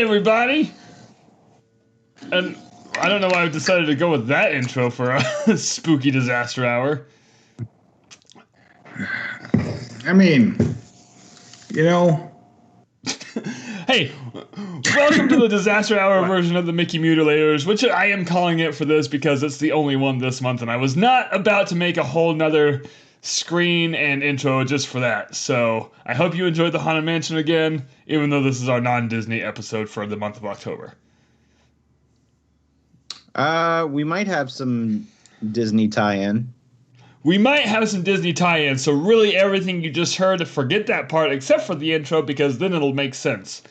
everybody! And I don't know why I decided to go with that intro for a spooky disaster hour. I mean, you know. Hey, welcome to the disaster hour version of the Mickey Mutilators, which I am calling it for this because it's the only one this month, and I was not about to make a whole nother screen and intro just for that. So I hope you enjoyed the Haunted Mansion again, even though this is our non-Disney episode for the month of October. We might have some Disney tie-in. We might have some Disney tie-in, so really everything you just heard, forget that part except for the intro, because then it'll make sense.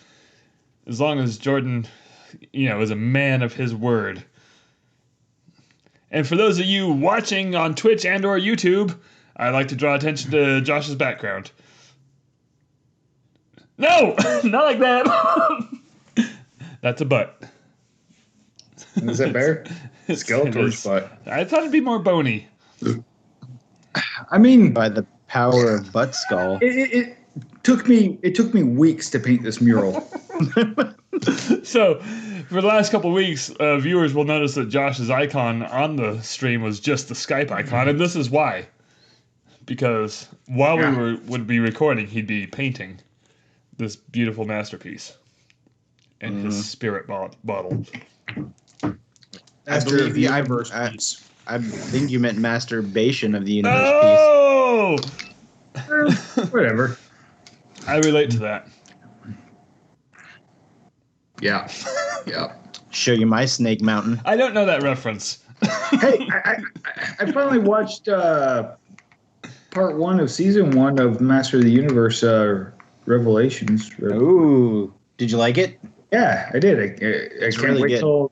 As long as Jordan, is a man of his word. And for those of you watching on Twitch and or YouTube, I'd like to draw attention to Josh's background. No! Not like that! That's a butt. Is that better? Skeletor's butt. I thought it'd be more bony. I mean, By the power of Butt Skull. it took me weeks to paint this mural. So, for the last couple of weeks, viewers will notice that Josh's icon on the stream was just the Skype icon, and this is why. Because while we would be recording, he'd be painting this beautiful masterpiece in his spirit bottle. I believe you. I think you meant masturbation of the universe Oh! Whatever. I relate to that. Yeah. piece. Show you my Snake Mountain. I don't know that reference. Hey, I finally watched part 1 of season 1 of Master of the Universe Revelations. Ooh. Did you like it? Yeah, I did. I can't really wait till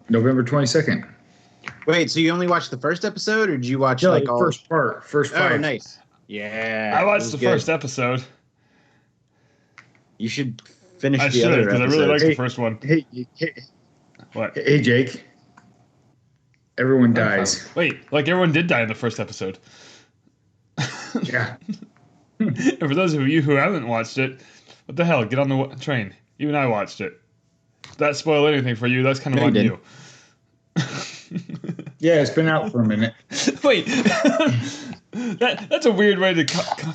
November 22nd. Wait, so you only watched the first episode, or did you watch all all? first part, first Oh, five. nice. Yeah. I watched the first episode. You should finish I the should, other because I episodes. really liked the first one. What? Hey, Jake. Everyone dies. Wait, like everyone did die in the first episode. Yeah. And for those of you who haven't watched it, what the hell? Get on the train. Even I watched it. If that spoiled anything for you, that's kind of on you. Yeah, it's been out for a minute. Wait, that's a weird way to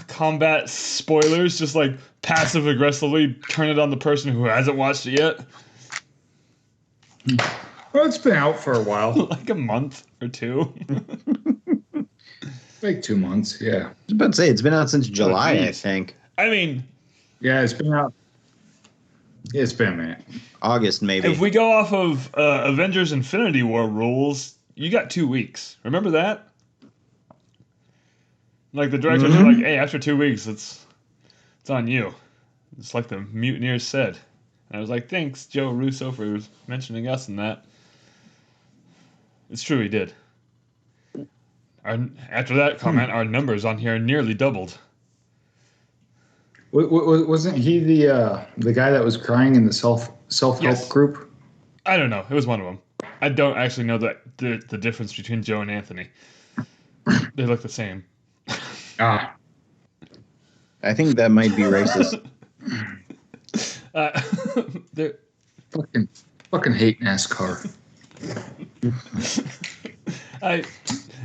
combat spoilers. Just like passive aggressively turn it on the person who hasn't watched it yet. Well, it's been out for a while. Like a month or two. Like 2 months, yeah. I was about to say, it's been out since July, I think. I mean, yeah, it's been out. It's been a minute. August, maybe. If we go off of Avengers Infinity War rules, you got 2 weeks. Remember that? Like the directors are like, hey, after 2 weeks, it's on you. It's like the Mutineers said. And I was like, thanks, Joe Russo, for mentioning us in that. It's true, he did. After that comment, our numbers on here nearly doubled. Wasn't he the guy that was crying in the self-help group? I don't know. It was one of them. I don't actually know the difference between Joe and Anthony. They look the same. Ah. I think that might be racist. They're Fucking hate NASCAR.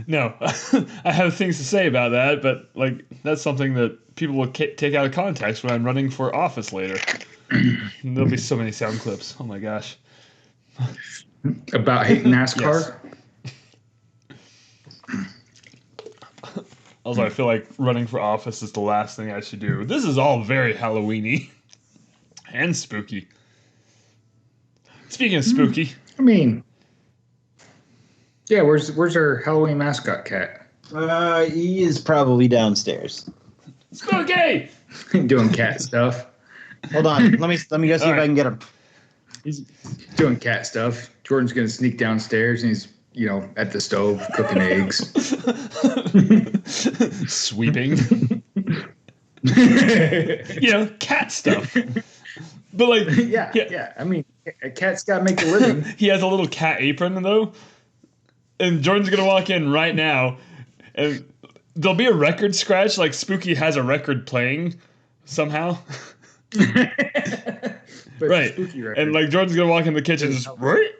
No, I have things to say about that, but like that's something that people will take out of context when I'm running for office later. There'll be so many sound clips. Oh my gosh. About hating NASCAR? Yes. Also, I feel like running for office is the last thing I should do. This is all very Halloween-y and spooky. Speaking of spooky, I mean, yeah. Where's our Halloween mascot cat? He is probably downstairs. spooky. Doing cat stuff. Hold on, let me go see if I can get him. He's doing cat stuff. Jordan's gonna sneak downstairs and he's at the stove cooking eggs. Sweeping. Cat stuff. But like, yeah. I mean, a cat's got to make a living. He has a little cat apron though, and Jordan's gonna walk in right now, and there'll be a record scratch. Like Spooky has a record playing somehow. Right. And like Jordan's gonna walk in the kitchen, just right,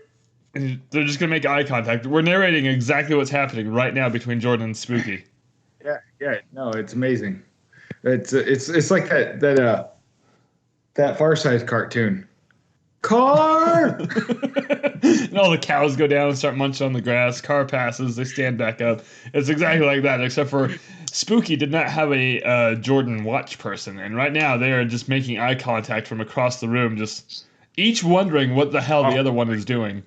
and they're just gonna make eye contact. We're narrating exactly what's happening right now between Jordan and Spooky. Yeah. No, it's amazing. It's like that Far Side cartoon. Car! And all the cows go down and start munching on the grass. Car passes, they stand back up. It's exactly like that, except for Spooky did not have a Jordan watch person. And right now they are just making eye contact from across the room, just each wondering what the hell the other one is doing.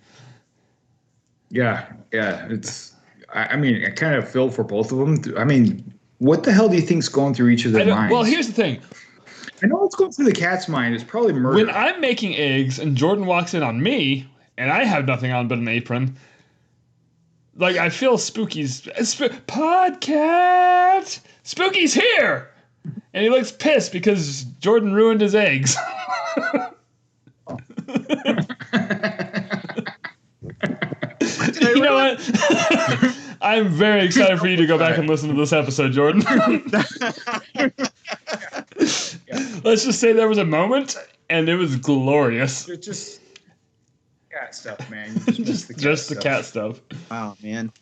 Yeah. I mean, I kind of feel for both of them. I mean, what the hell do you think's going through each of their minds? Well, here's the thing. I know what's going through the cat's mind. It's probably murder. When I'm making eggs and Jordan walks in on me and I have nothing on but an apron, like I feel Spooky's podcast. Spooky's here, and he looks pissed because Jordan ruined his eggs. You know what? I'm very excited for you to go back and listen to this episode, Jordan. Let's just say there was a moment, and it was glorious. It's just cat stuff, man. Just the cat stuff. Wow, man.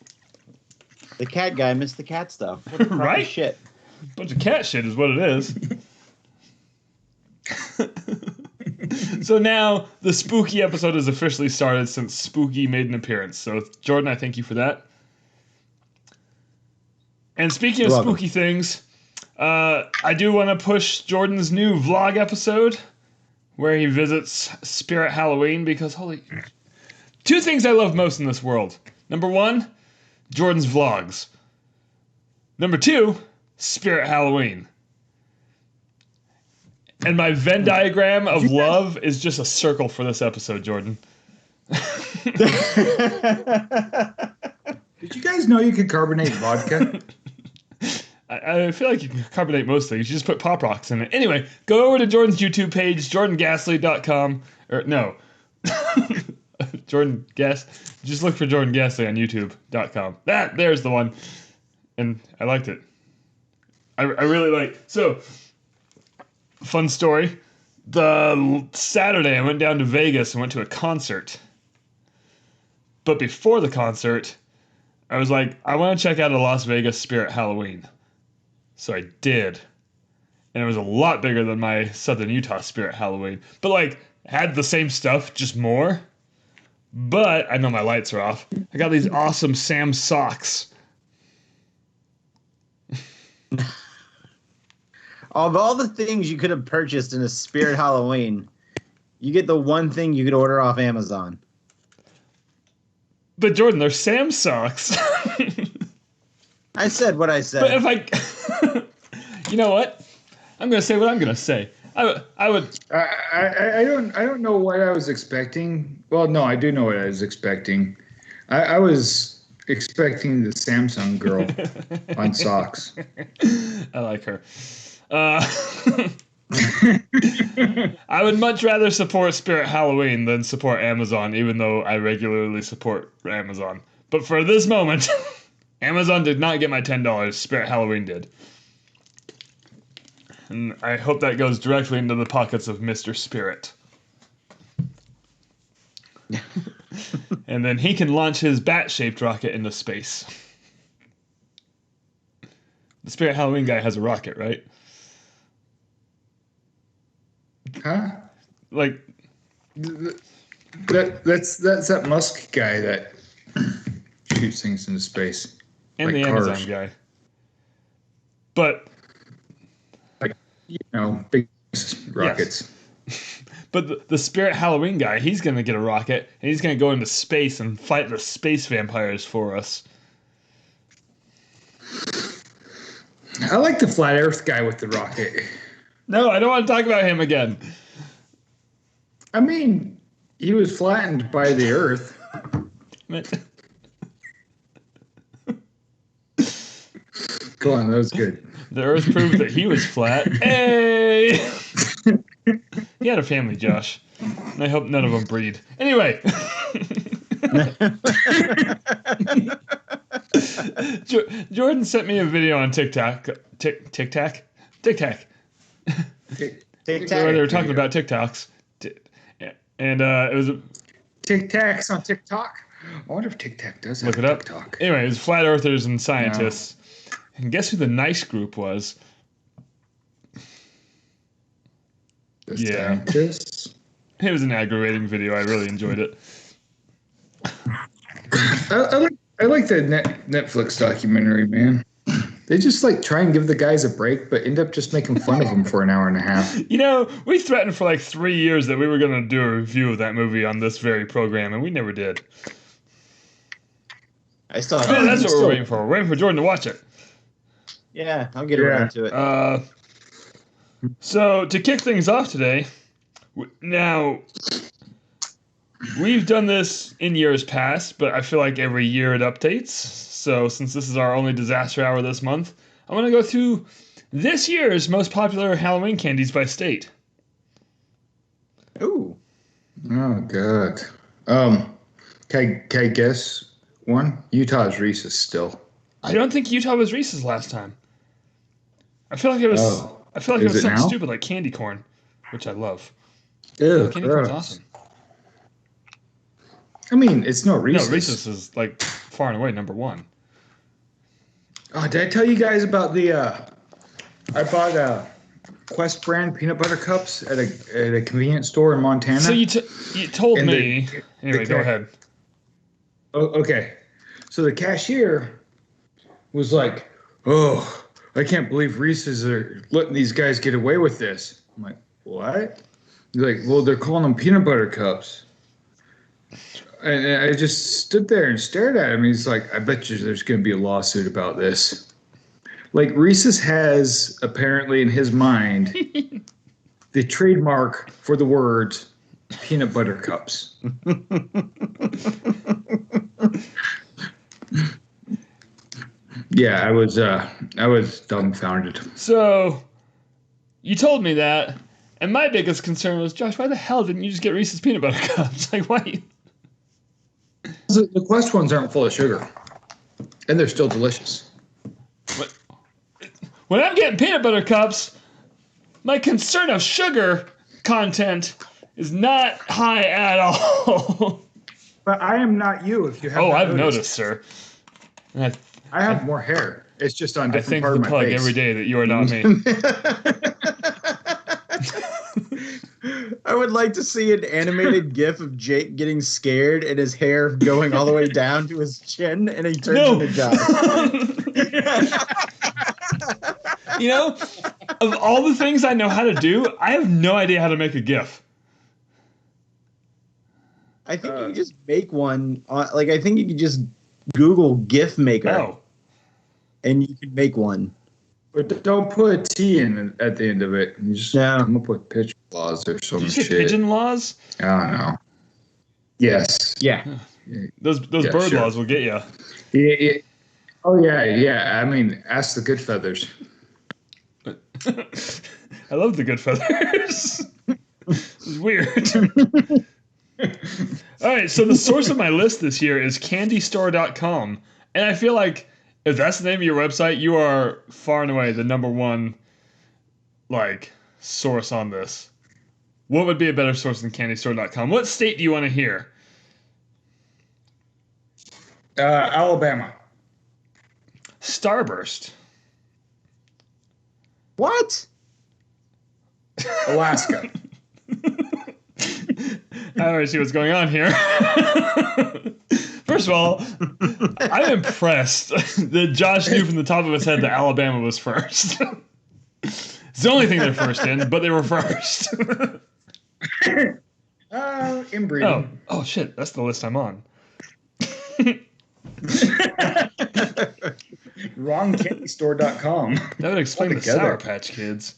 The cat guy missed the cat stuff. What the fuck Right? shit. Bunch of cat shit is what it is. So now the spooky episode has officially started since Spooky made an appearance. So Jordan, I thank you for that. And speaking of spooky things, I do want to push Jordan's new vlog episode where he visits Spirit Halloween because two things I love most in this world. Number one, Jordan's vlogs. Number two, Spirit Halloween. And my Venn diagram of love is just a circle for this episode, Jordan. Did you guys know you could carbonate vodka? I feel like you can carbonate most things. You just put Pop Rocks in it. Anyway, go over to Jordan's YouTube page, jordangasly.com. Or no. Jordan Gas. Just look for Jordan Gasly on youtube.com. There's the one. And I liked it. I really liked it. So, fun story. The Saturday, I went down to Vegas and went to a concert. But before the concert, I was like, I want to check out a Las Vegas Spirit Halloween. So I did. And it was a lot bigger than my Southern Utah Spirit Halloween. But like, had the same stuff, just more. But I know my lights are off. I got these awesome Sam socks. Of all the things you could have purchased in a Spirit Halloween, you get the one thing you could order off Amazon. But Jordan, they're Sam socks. I said what I said. But if I... You know what? I'm going to say what I'm going to say. I would... I don't know what I was expecting. Well, no, I do know what I was expecting. I was expecting the Samsung girl on socks. I like her. I would much rather support Spirit Halloween than support Amazon, even though I regularly support Amazon. But for this moment, Amazon did not get my $10. Spirit Halloween did. And I hope that goes directly into the pockets of Mr. Spirit. And then he can launch his bat-shaped rocket into space. The Spirit Halloween guy has a rocket, right? Huh? Like... That's that Musk guy that shoots things into space. And like the cars. Amazon guy. But... big rockets. Yes. But the Spirit Halloween guy, he's going to get a rocket, and he's going to go into space and fight the space vampires for us. I like the flat Earth guy with the rocket. No, I don't want to talk about him again. I mean, he was flattened by the Earth. Go on, that was good. The Earth proved that he was flat. Hey! He had a family, Josh. And I hope none of them breed. Anyway. Jordan sent me a video on TikTok. TikTok? They were talking about TikToks. And it was... Tic Tacs on TikTok? I wonder if Tic Tac does have Look it up. TikTok. Anyway, it was flat earthers and scientists. No. And guess who the nice group was? The scientists? It was an aggravating video. I really enjoyed it. I like the Netflix documentary, man. They just like try and give the guys a break, but end up just making fun of them for an hour and a half. You know, we threatened for like 3 years that we were going to do a review of that movie on this very program, and we never did. That's what we're waiting for. We're waiting for Jordan to watch it. Yeah, I'll get around to it. So, to kick things off today, now, we've done this in years past, but I feel like every year it updates. So, since this is our only disaster hour this month, I'm going to go through this year's most popular Halloween candies by state. Ooh. Oh, God. Can I guess one? Utah's Reese's still. I don't think Utah was Reese's last time. I feel like it was. Oh. I feel like it was something stupid like candy corn, which I love. Ew, candy corn's awesome. I mean, it's not Reese's. No, Reese's is like far and away number one. Oh, did I tell you guys about the? I bought Quest brand peanut butter cups at a convenience store in Montana. So you told me. Anyway, go ahead. Oh, okay. So the cashier was like, "Oh, I can't believe Reese's are letting these guys get away with this." I'm like, "What?" He's like, "Well, they're calling them peanut butter cups." And I just stood there and stared at him. He's like, "I bet you there's going to be a lawsuit about this." Like, Reese's has, apparently in his mind, the trademark for the words peanut butter cups. Yeah, I was dumbfounded. So, you told me that, and my biggest concern was, Josh, why the hell didn't you just get Reese's peanut butter cups? Like, why? The Quest ones aren't full of sugar, and they're still delicious. What? When I'm getting peanut butter cups, my concern of sugar content is not high at all. But I am not you, if you haven't I've noticed, sir. I have more hair. It's just on different part of my face. I think the plug every day that you are not me. I would like to see an animated GIF of Jake getting scared and his hair going all the way down to his chin, and he turns into Josh. You know, of all the things I know how to do, I have no idea how to make a GIF. I think you can just make one. I think you can just Google GIF maker. Oh. And you can make one. But don't put a T in at the end of it. You just come up with pigeon laws or some shit. Pigeon laws? I don't know. Yes. Yeah. Those bird laws will get you. Yeah. Oh, yeah. I mean, ask the good feathers. I love the good feathers. This is weird. All right, so the source of my list this year is candystore.com. And I feel like if that's the name of your website, you are far and away the number one, source on this. What would be a better source than candystore.com? What state do you want to hear? Alabama. Starburst. What? Alaska. I already see what's going on here. First of all, I'm impressed that Josh knew from the top of his head that Alabama was first. It's the only thing they're first in, but they were first. Inbreeding. Oh, shit. That's the list I'm on. Wrongcandystore.com. That would explain the Sour Patch Kids.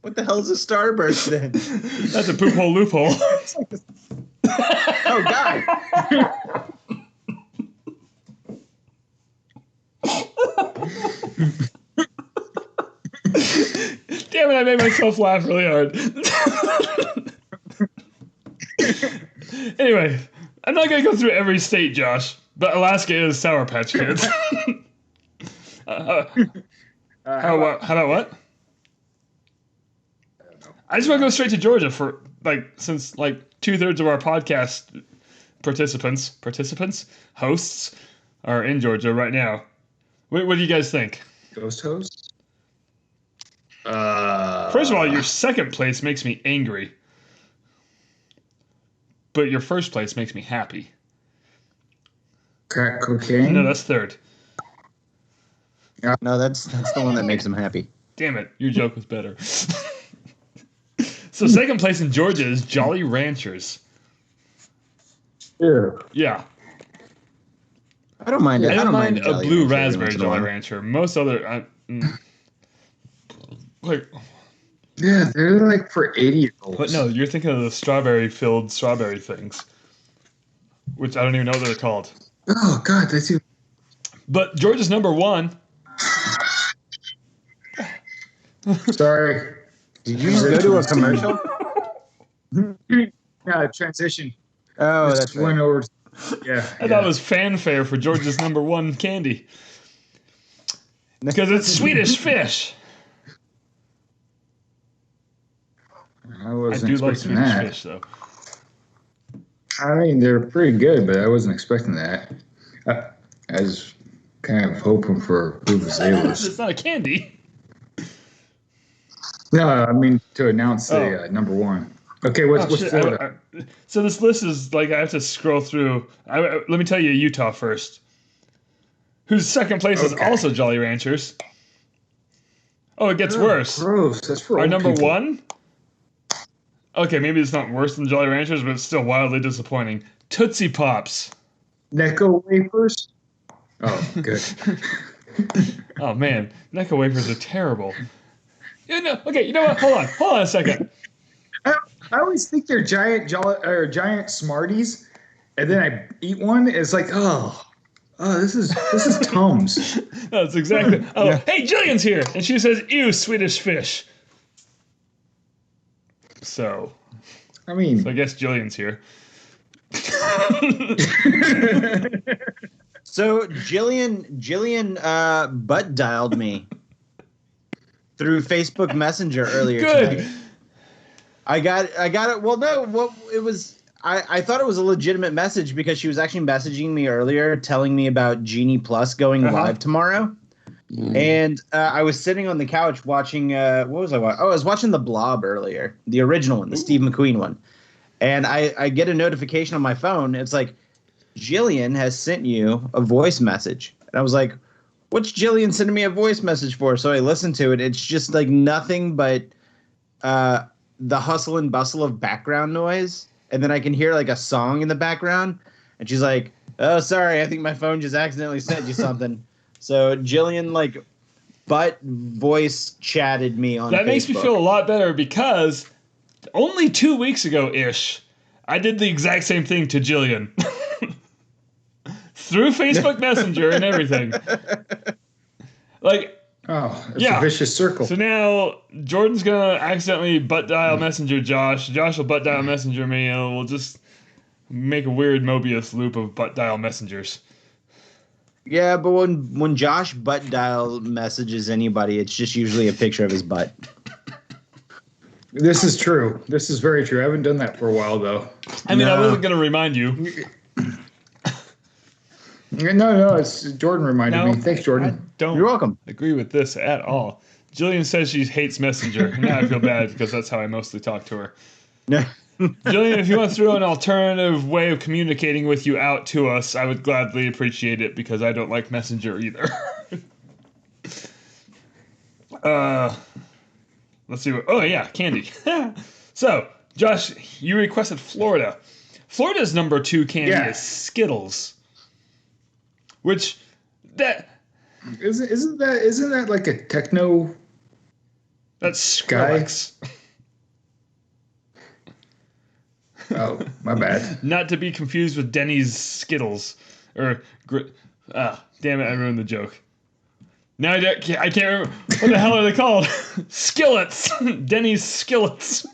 What the hell is a starburst then? That's a poop hole loophole. Oh, God. Damn it, I made myself laugh really hard. Anyway, I'm not going to go through every state, Josh, but Alaska is Sour Patch Kids. How about what? I just want to go straight to Georgia since 2/3 of our podcast hosts are in Georgia right now. What do you guys think? Ghost host? First of all, your second place makes me angry. But your first place makes me happy. Crack cocaine? No, that's third. No, that's the one that makes him happy. Damn it, your joke was better. So second place in Georgia is Jolly Ranchers. Yeah. I don't mind it. I don't mind a blue Rancher raspberry Jolly Rancher. Most other... Yeah, they're like for 80-year-olds. But no, you're thinking of the strawberry-filled strawberry things. Which I don't even know what they're called. Oh, God, that's even... But Georgia's number one. Sorry. Did you just go to a commercial? Transition. Oh, Just that's went right. over. Yeah. I thought it was fanfare for Georgia's number one candy. Because it's Swedish fish. I I wasn't do like expecting Swedish that. fish, though. I mean, they're pretty good, but I wasn't expecting that. I was kind of hoping for Vuvuzelas. It's not a candy. No, I mean to announce the number one. Okay, what's shit. Florida? So this list is I have to scroll through. Let me tell you Utah first. Whose second place is also Jolly Ranchers. Oh, it gets worse. Gross. That's for Our old number people. one? Okay, maybe it's not worse than Jolly Ranchers, but it's still wildly disappointing. Tootsie Pops. Necco wafers. Oh, good. Oh man, Necco wafers are terrible. Okay, you know what? Hold on a second. I always think they're giant Smarties, and then I eat one. It's like, oh, this is Tums. That's exactly. Oh, yeah. Hey, Jillian's here, and she says, "Ew, Swedish fish." So I mean, I guess Jillian's here. So Jillian butt dialed me through Facebook Messenger earlier tonight. I got it. Well, no, it was. I thought it was a legitimate message because she was actually messaging me earlier, telling me about Genie Plus going live tomorrow. And I was sitting on the couch watching. What was I watching? Oh, I was watching The Blob earlier, the original one, the Steve McQueen one. And I get a notification on my phone. It's like, Jillian has sent you a voice message. And I was like, what's Jillian sending me a voice message for? So I listened to it. It's just like nothing but the hustle and bustle of background noise. And then I can hear like a song in the background. And she's like, oh, sorry, I think my phone just accidentally sent you something. So Jillian like butt voice chatted me on That Facebook. makes me feel a lot better because only 2 weeks ago-ish, I did the exact same thing to Jillian. Through Facebook Messenger and everything. Like, it's a vicious circle. So now Jordan's going to accidentally butt dial Messenger Josh. Josh will butt dial Messenger me, and we'll just make a weird Mobius loop of butt dial messengers. Yeah, but when Josh butt dial messages anybody, it's just usually a picture of his butt. This is true. This is very true. I haven't done that for a while, though. I mean, I wasn't going to remind you. No, it's Jordan reminded me. Thanks, Jordan. You're welcome. Agree with this at all. Jillian says she hates Messenger. And now I feel bad because that's how I mostly talk to her. Jillian, if you want to throw an alternative way of communicating with you out to us, I would gladly appreciate it because I don't like Messenger either. Let's see what... Oh, yeah, candy. So, Josh, you requested Florida. Florida's number 2 candy is Skittles. Which, isn't that like a techno? That's Skrillex. Oh, my bad. Not to be confused with Denny's Skittles. Damn it, I ruined the joke. Now I can't remember. What the hell are they called? Skillets. Denny's Skillets.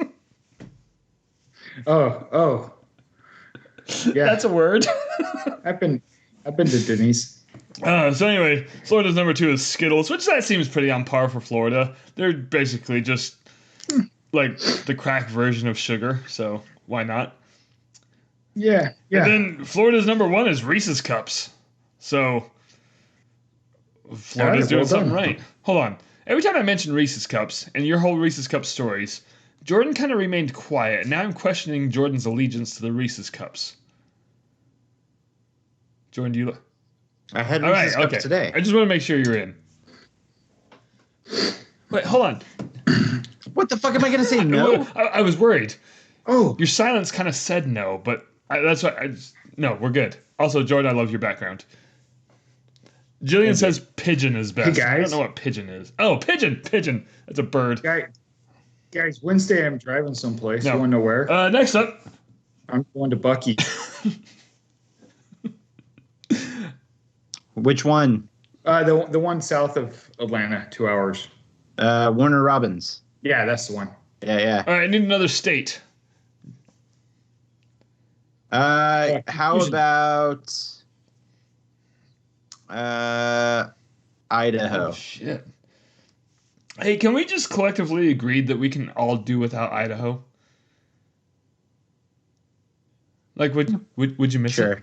Oh. Yeah. That's a word. I've been to Denny's. So anyway, Florida's number 2 is Skittles, which that seems pretty on par for Florida. They're basically just like the crack version of sugar, so why not? Yeah. And then Florida's number 1 is Reese's Cups. So Florida's doing something right. Hold on. Every time I mention Reese's Cups and your whole Reese's Cups stories, Jordan kind of remained quiet. Now I'm questioning Jordan's allegiance to the Reese's Cups. Jordan, do you... I had Reese's Cups today. I just want to make sure you're in. Wait, hold on. What the fuck am I going to say no? I was worried. Oh. Your silence kind of said no, but that's why no, we're good. Also, Jordan, I love your background. Jillian says pigeon is best. Hey guys. I don't know what pigeon is. Oh, pigeon. That's a bird. Guys, Wednesday I'm driving someplace. No. You want to know where? Next up. I'm going to Bucky. Which one? The one south of Atlanta, 2 hours. Warner Robins. Yeah, that's the one. Yeah. All right, I need another state. How about Idaho? Oh, shit. Hey, can we just collectively agree that we can all do without Idaho? Like, would you miss it?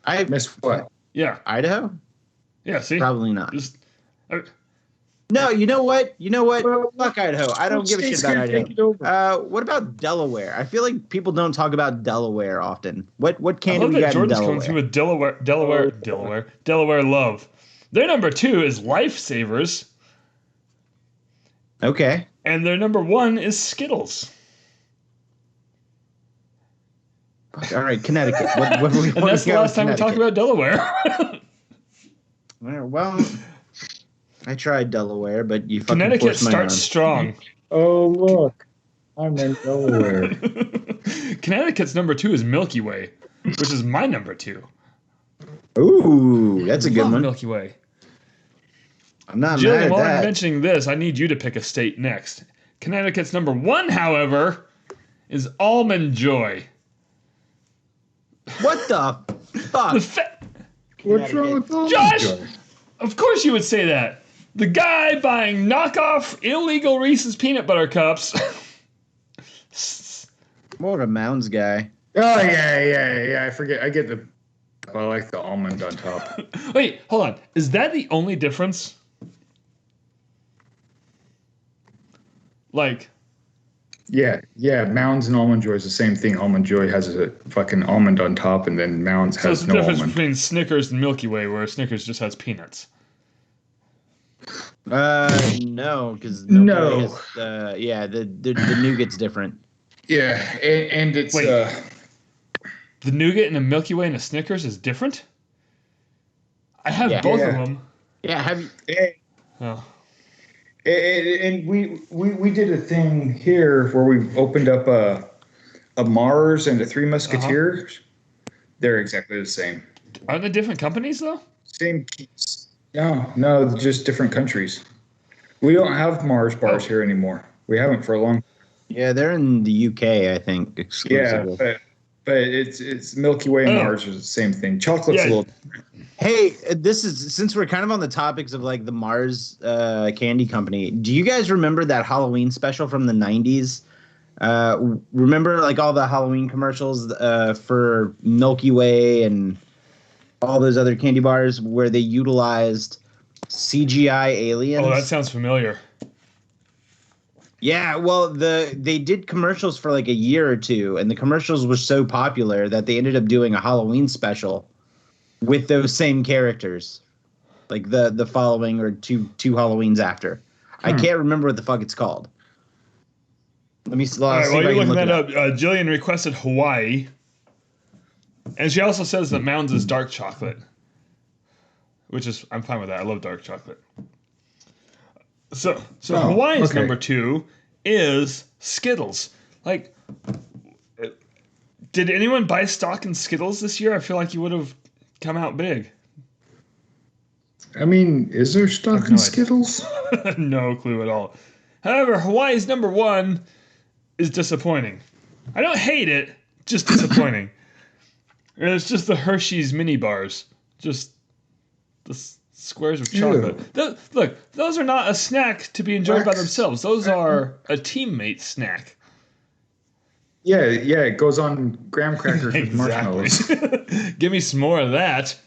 I miss what? Yeah. Idaho? Yeah, see? Probably not. Just, No, you know what? Fuck Idaho. I don't give a shit about take it over. Idaho. What about Delaware? I feel like people don't talk about Delaware often. What I candy love we that got in Jordan's coming Delaware? through with Delaware love. Their number 2 is Lifesavers, Okay. and their number 1 is Skittles. All right, Connecticut. What And that's the last time we talked about Delaware. Well, I tried Delaware, but you fucking Connecticut forced my starts arm. strong. Oh, look. I'm in Delaware. Connecticut's number 2 is Milky Way, which is my number 2. Ooh, that's a good Love one. Milky Way. I'm not mad Jillian, at while I'm that. mentioning this, I need you to pick a state next. Connecticut's number 1, however, is Almond Joy. What the fuck? What's wrong with Almond Josh! Joy? Of course you would say that. The guy buying knockoff illegal Reese's peanut butter cups. More of a Mounds guy. Oh, yeah. I forget. I get I like the almond on top. Wait, hold on. Is that the only difference? Like... Yeah. Mounds and Almond Joy is the same thing. Almond Joy has a fucking almond on top, and then Mounds So it's has the no difference almond. between Snickers and Milky Way, where Snickers just has peanuts. No, because the nougat's different. Yeah, and it's Wait. The nougat in a Milky Way and a Snickers is different? I have both of them. Yeah, have you? Oh. And we did a thing here where we opened up a Mars and a Three Musketeers. They're exactly the same. Aren't they different companies, though? Same. No, just different countries. We don't have Mars bars here anymore. We haven't for a long. Yeah, they're in the UK, I think, Yeah, exclusively. but it's Milky Way and Mars is the same thing. Chocolate's a little. Hey, this is since we're kind of on the topics of like the Mars candy company. Do you guys remember that Halloween special from the 90s? Remember like all the Halloween commercials for Milky Way and all those other candy bars where they utilized CGI aliens? Oh, that sounds familiar. Yeah, well, they did commercials for like a year or two, and the commercials were so popular that they ended up doing a Halloween special with those same characters, like the following or two Halloweens after. I can't remember what the fuck it's called. Let me see. All right, See while if I you're can looking look that it up, Jillian requested Hawaii. And she also says that Mounds is dark chocolate. Which is, I'm fine with that. I love dark chocolate. So Hawaii's number 2 is Skittles. Like, did anyone buy stock in Skittles this year? I feel like you would have come out big. I mean, is there stock in Skittles? No clue at all. However, Hawaii's number 1 is disappointing. I don't hate it, just disappointing. And it's just the Hershey's mini bars. Just the squares of chocolate. Look, those are not a snack to be enjoyed by themselves. Those are a teammate snack. Yeah, it goes on graham crackers with marshmallows. Give me some more of that.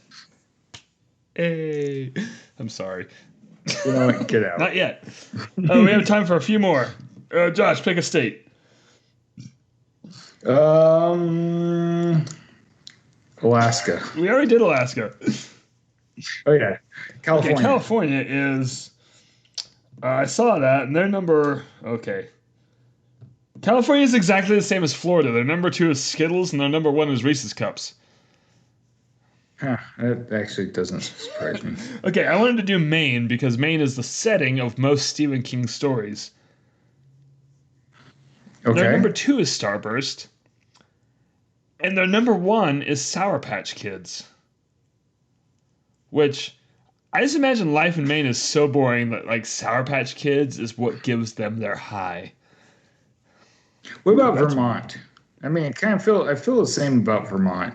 Hey, I'm sorry. You know what? Get out. Not yet. We have time for a few more. Josh, pick a state. Alaska. We already did Alaska. Oh yeah, California. Okay, California is. I saw that, and their number. Okay. California is exactly the same as Florida. Their number 2 is Skittles, and their number 1 is Reese's Cups. Huh, that actually doesn't surprise me. Okay, I wanted to do Maine because Maine is the setting of most Stephen King stories. Okay. Their number 2 is Starburst. And their number 1 is Sour Patch Kids. Which, I just imagine life in Maine is so boring that, like, Sour Patch Kids is what gives them their high. What about Vermont? I mean, I feel the same about Vermont.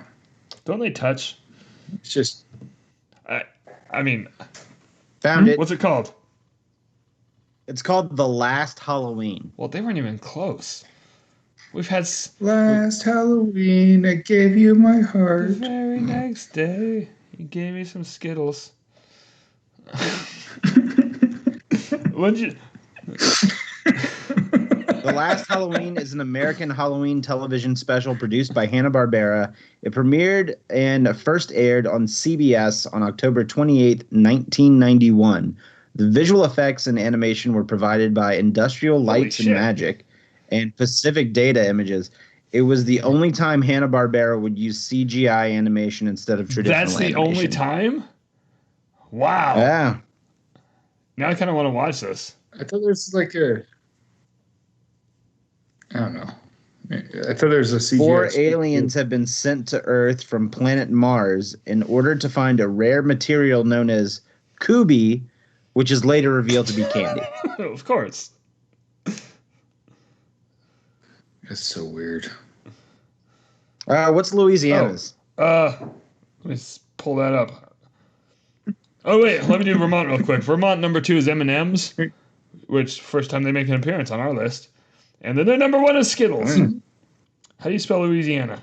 Don't they touch? It's just... I mean... Found it. What's it called? It's called The Last Halloween. Well, they weren't even close. We've had... Last Halloween, I gave you my heart. The very next day, you gave me some Skittles. What'd you... The Last Halloween is an American Halloween television special produced by Hanna-Barbera. It premiered and first aired on CBS on October 28, 1991. The visual effects and animation were provided by Industrial Lights and Magic and Pacific Data Images. It was the only time Hanna-Barbera would use CGI animation instead of traditional animation. That's the only time? Wow. Yeah. Now I kind of want to watch this. I thought there's like a... I don't know. I thought there's a CGI. 4 aliens have been sent to Earth from planet Mars in order to find a rare material known as Kubi, which is later revealed to be candy. Of course. That's so weird. What's Louisiana's? Let me pull that up. Oh, wait. Let me do Vermont real quick. Vermont number 2 is M&M's, which first time they make an appearance on our list. And then their number 1 is Skittles. How do you spell Louisiana?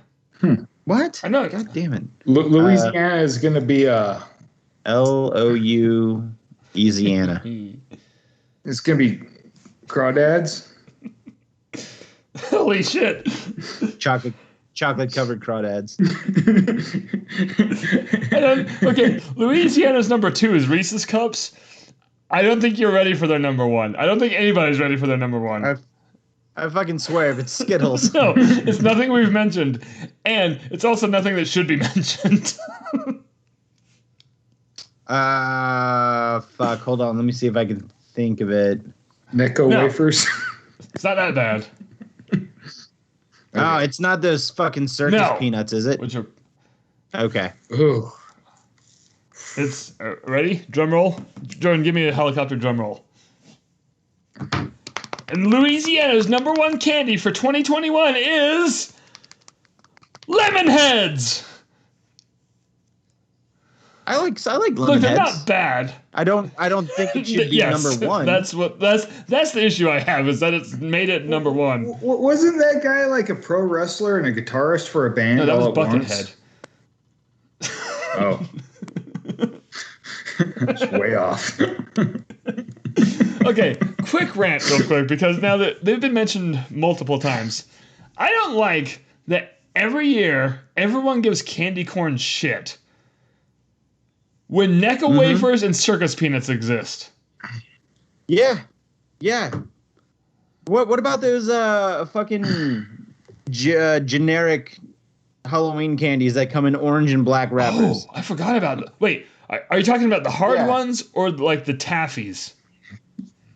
What? I know. God damn it. Louisiana is going to be Louisiana. It's going to be crawdads. Holy shit. Chocolate covered crawdads. Okay, Louisiana's number 2 is Reese's Cups. I don't think you're ready for their number 1. I don't think anybody's ready for their number 1. I fucking swear if it's Skittles. No, it's nothing we've mentioned. And it's also nothing that should be mentioned. Fuck. Hold on. Let me see if I can think of it. Necco wafers. It's not that bad. Oh, it's not those fucking circus peanuts, is it? Which are... Okay. Ooh. It's... ready? Drum roll. Jordan, give me a helicopter drum roll. And Louisiana's number 1 candy for 2021 is... Lemon Heads! I like lemon Look, they're heads. not bad. I don't think it should be Yes, number 1. That's the issue I have, is that it's made it number 1. Wasn't that guy like a pro wrestler and a guitarist for a band? No, that was all at once? Buckethead. Oh. It's way off. Okay, quick rant real quick, because now that they've been mentioned multiple times. I don't like that every year everyone gives candy corn shit when Necco wafers and circus peanuts exist. Yeah. What about those fucking generic Halloween candies that come in orange and black wrappers? Oh, I forgot about that. Wait, are you talking about the hard ones or like the taffies?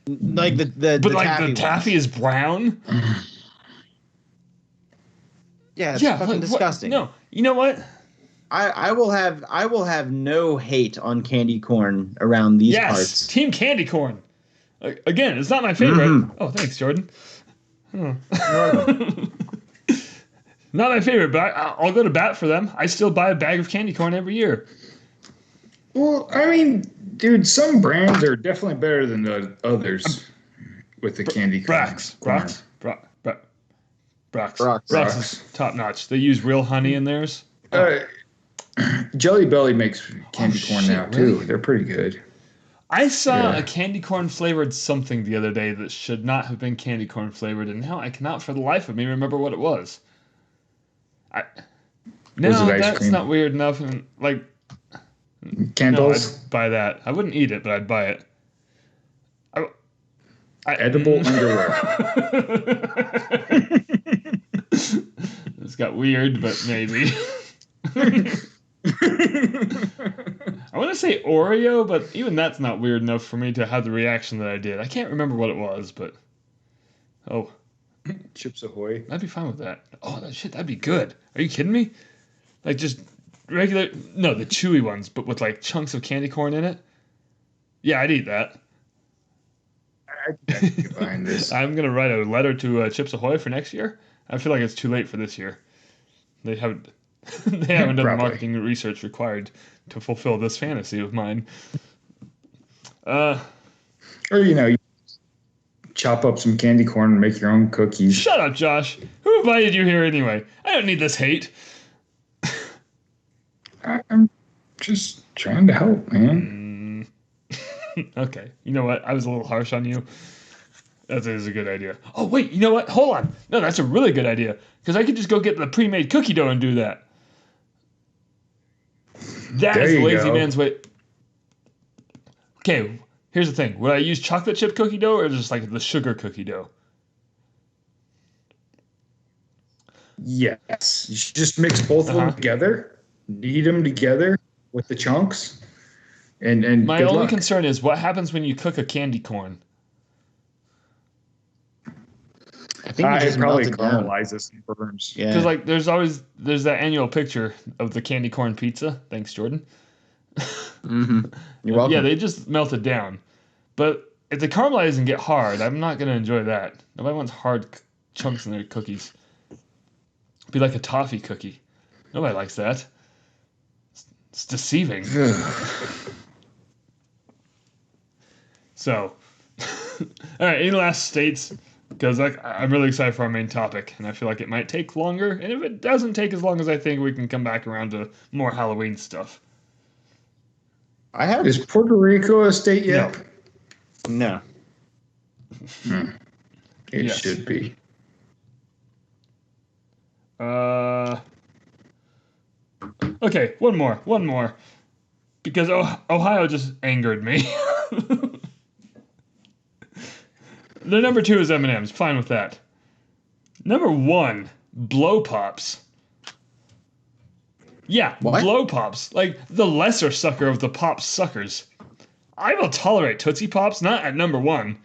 Like the the taffy is brown? Yeah, it's fucking disgusting. No, you know what? I will have no hate on candy corn around these parts. Team candy corn. Again, it's not my favorite. Oh, thanks, Jordan. Oh. Not my favorite, but I'll go to bat for them. I still buy a bag of candy corn every year. Well, I mean, dude, some brands are definitely better than the others with the candy corn. Brock's is top notch. They use real honey in theirs. Jelly Belly makes candy corn now too. They're pretty good. I saw a candy corn flavored something the other day that should not have been candy corn flavored, and now I cannot for the life of me remember what it was. That's cream? not weird enough. And like candles. No, I'd buy that. I wouldn't eat it, but I'd buy it. Edible underwear. This got weird, but maybe. I want to say Oreo, but even that's not weird enough for me to have the reaction that I did. I can't remember what it was, but Chips Ahoy. I'd be fine with that. Oh, that'd be good. Are you kidding me? Like just regular, no, the chewy ones, but with like chunks of candy corn in it. Yeah, I'd eat that. I'd find this. I'm gonna write a letter to Chips Ahoy for next year. I feel like it's too late for this year. They haven't. They haven't done the marketing research required to fulfill this fantasy of mine. Or you chop up some candy corn and make your own cookies. Shut up, Josh. Who invited you here anyway? I don't need this hate. I'm just trying to help, man. Okay. You know what? I was a little harsh on you. That is a good idea. Oh, wait. You know what? Hold on. No, that's a really good idea. Because I could just go get the pre-made cookie dough and do that. That is the lazy man's way. Okay. Here's the thing. Would I use chocolate chip cookie dough or just like the sugar cookie dough? Yes. You should just mix both of them together. Knead them together with the chunks. And my only concern is what happens when you cook a candy corn? I think it probably caramelizes and burns. Yeah. Because like there's that annual picture of the candy corn pizza. Thanks, Jordan. Mm-hmm. You're welcome. Yeah, they just melted down. But if they caramelize and get hard, I'm not going to enjoy that. Nobody wants hard chunks in their cookies. It'd be like a toffee cookie. Nobody likes that. It's deceiving. So, all right, any last states? Because I'm really excited for our main topic, and I feel like it might take longer. And if it doesn't take as long as I think, we can come back around to more Halloween stuff. Is Puerto Rico a state yet? No. It should be. Okay, one more. Because Ohio just angered me. The number 2 is M&M's. Fine with that. Number 1, Blow Pops. Yeah, what? Blow Pops. Like the lesser sucker of the pop suckers. I will tolerate Tootsie Pops, not at number 1.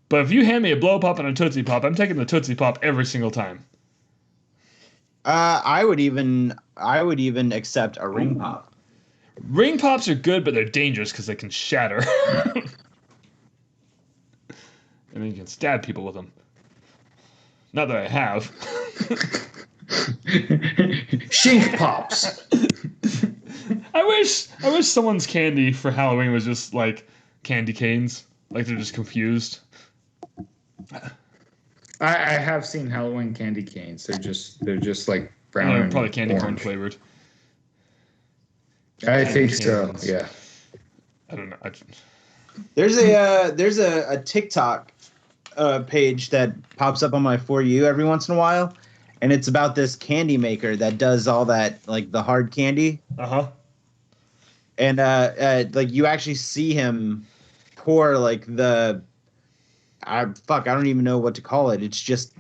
But if you hand me a Blow Pop and a Tootsie Pop, I'm taking the Tootsie Pop every single time. I would even accept a Ring Pop. Ring Pops are good, but they're dangerous because they can shatter. And then you can stab people with them. Not that I have. Shink Pops. I wish someone's candy for Halloween was just like candy canes. Like they're just confused. I have seen Halloween candy canes. They're just like brown. They're probably candy corn flavored. I think so. Yeah. I don't know. There's a TikTok page that pops up on my For You every once in a while, and it's about this candy maker that does all that, like the hard candy. And like you actually see him pour like I don't even know what to call it. It's just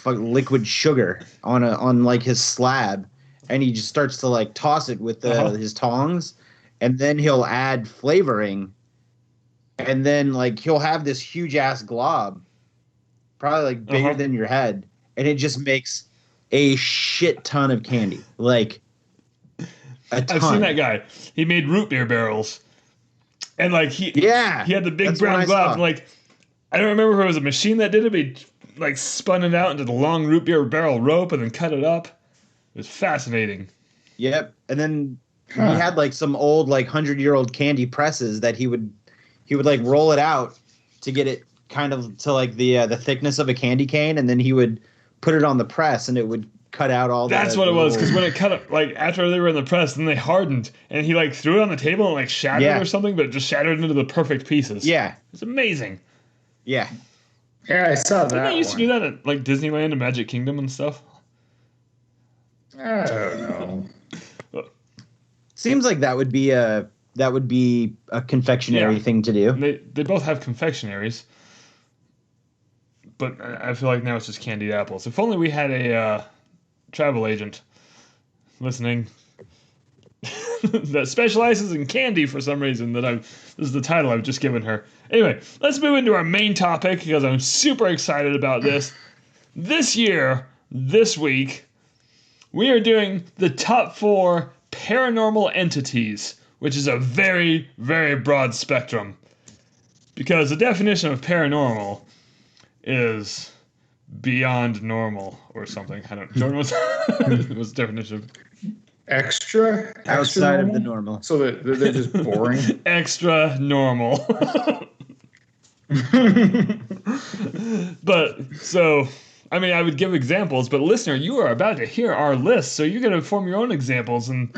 liquid sugar on like his slab, and he just starts to like toss it with his tongs, and then he'll add flavoring, and then like he'll have this huge ass glob, probably like bigger than your head, and it just makes a shit ton of candy, like a ton. I've seen that guy. He made root beer barrels, and like he had the big brown glob, and like I don't remember if it was a machine that did it, but he like spun it out into the long root beer barrel rope and then cut it up. It was fascinating. Yep. And then he had like some old like 100-year-old candy presses that he would like roll it out to get it kind of to like the thickness of a candy cane, and then he would put it on the press and it would cut out all That's what it was, because when it cut up, like after they were in the press, then they hardened, and he like threw it on the table and like shattered it or something, but it just shattered into the perfect pieces. Yeah. It's amazing. Yeah. Yeah, I saw that. Didn't they used to do that at like Disneyland and Magic Kingdom and stuff? I don't know. Seems like that would be a confectionery thing to do. They both have confectionaries, but I feel like now it's just candied apples. If only we had a travel agent listening that specializes in candy for some reason. This is the title I've just given her. Anyway, let's move into our main topic because I'm super excited about this. This week, we are doing the top 4 paranormal entities, which is a very, very broad spectrum. Because the definition of paranormal is beyond normal or something. I don't know. Jordan, what's the definition of Extra Outside of normal? the normal. So that they're just boring. extra normal? But so, I mean, I would give examples, but listener, you are about to hear our list, so you're going to form your own examples. And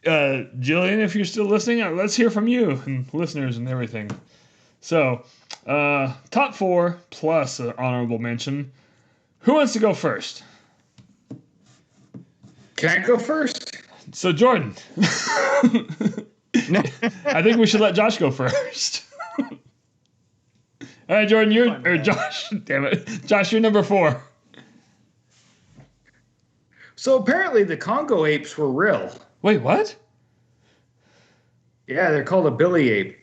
Jillian, if you're still listening, let's hear from you and listeners and everything. So, top 4 plus an honorable mention. Who wants to go first? Can I go first? So, Jordan. I think we should let Josh go first. All right, Jordan, Josh, damn it. Josh, you're number 4. So apparently the Congo apes were real. Wait, what? Yeah, they're called a billy ape.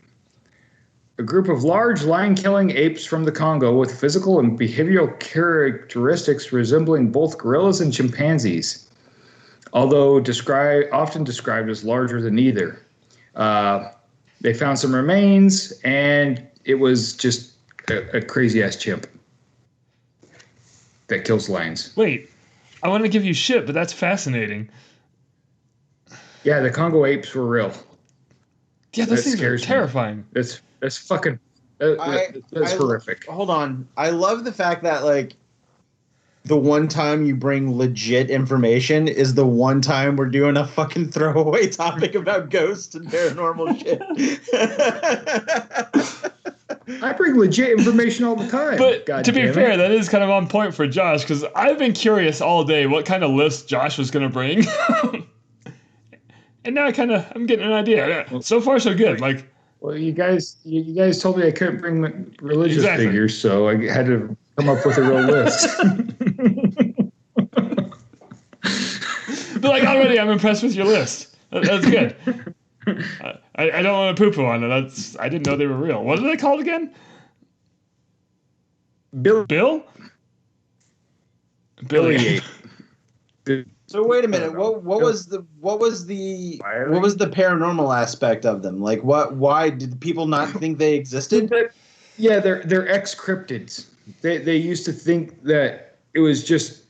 A group of large lion-killing apes from the Congo with physical and behavioral characteristics resembling both gorillas and chimpanzees, although often described as larger than either. They found some remains, and it was just a crazy-ass chimp that kills lions. Wait, I want to give you shit, but that's fascinating. Yeah, the Congo apes were real. Yeah, those things are scares me. terrifying. That's fucking... that's horrific. Hold on. I love the fact that, like, the one time you bring legit information is the one time we're doing a fucking throwaway topic about ghosts and paranormal shit. I bring legit information all the time. But God to be damn fair, it. that is kind of on point for Josh, because I've been curious all day what kind of list Josh was going to bring. And now I'm getting an idea. So far, so good. Like, Well, you guys told me I couldn't bring religious figures, so I had to come up with a real list. But like already, I'm impressed with your list. That's good. I don't want to poo-poo on it. I didn't know they were real. What are they called again? Bill? Billy Ape. So wait a minute. What was the paranormal aspect of them? Like why did people not think they existed? Yeah, they're ex-cryptids. They used to think that it was just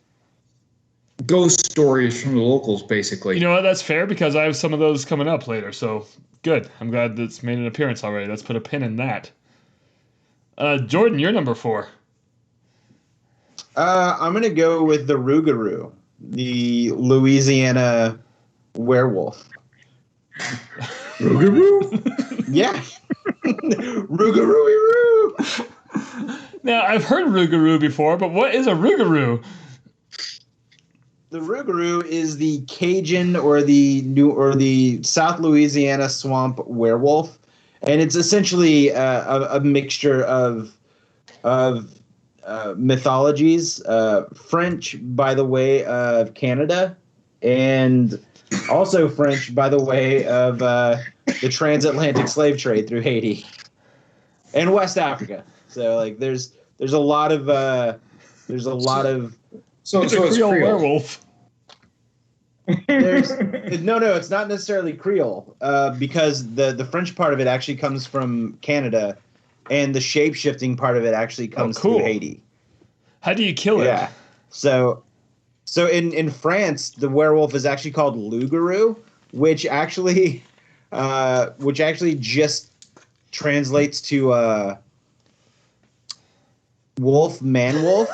ghost stories from the locals, basically. You know what? That's fair because I have some of those coming up later. So good. I'm glad that's made an appearance already. Let's put a pin in that. Jordan, you're number 4. I'm gonna go with the Rougarou, the Louisiana werewolf. Rougarou? Yeah. Rougarou-roo. Now, I've heard Rougarou before, but what is a Rougarou? The Rougarou is the Cajun or the South Louisiana swamp werewolf, and it's essentially a mixture of mythologies, French by the way of Canada, and also French by the way of the transatlantic slave trade through Haiti and West Africa. So like there's a lot of So It's it's a Creole Creole. werewolf. no, it's not necessarily Creole, because the French part of it actually comes from Canada, and the shape-shifting part of it actually comes cool. through Haiti. How do you kill it? Yeah. So in France, the werewolf is actually called Lougarou, which actually just translates to wolf, man wolf.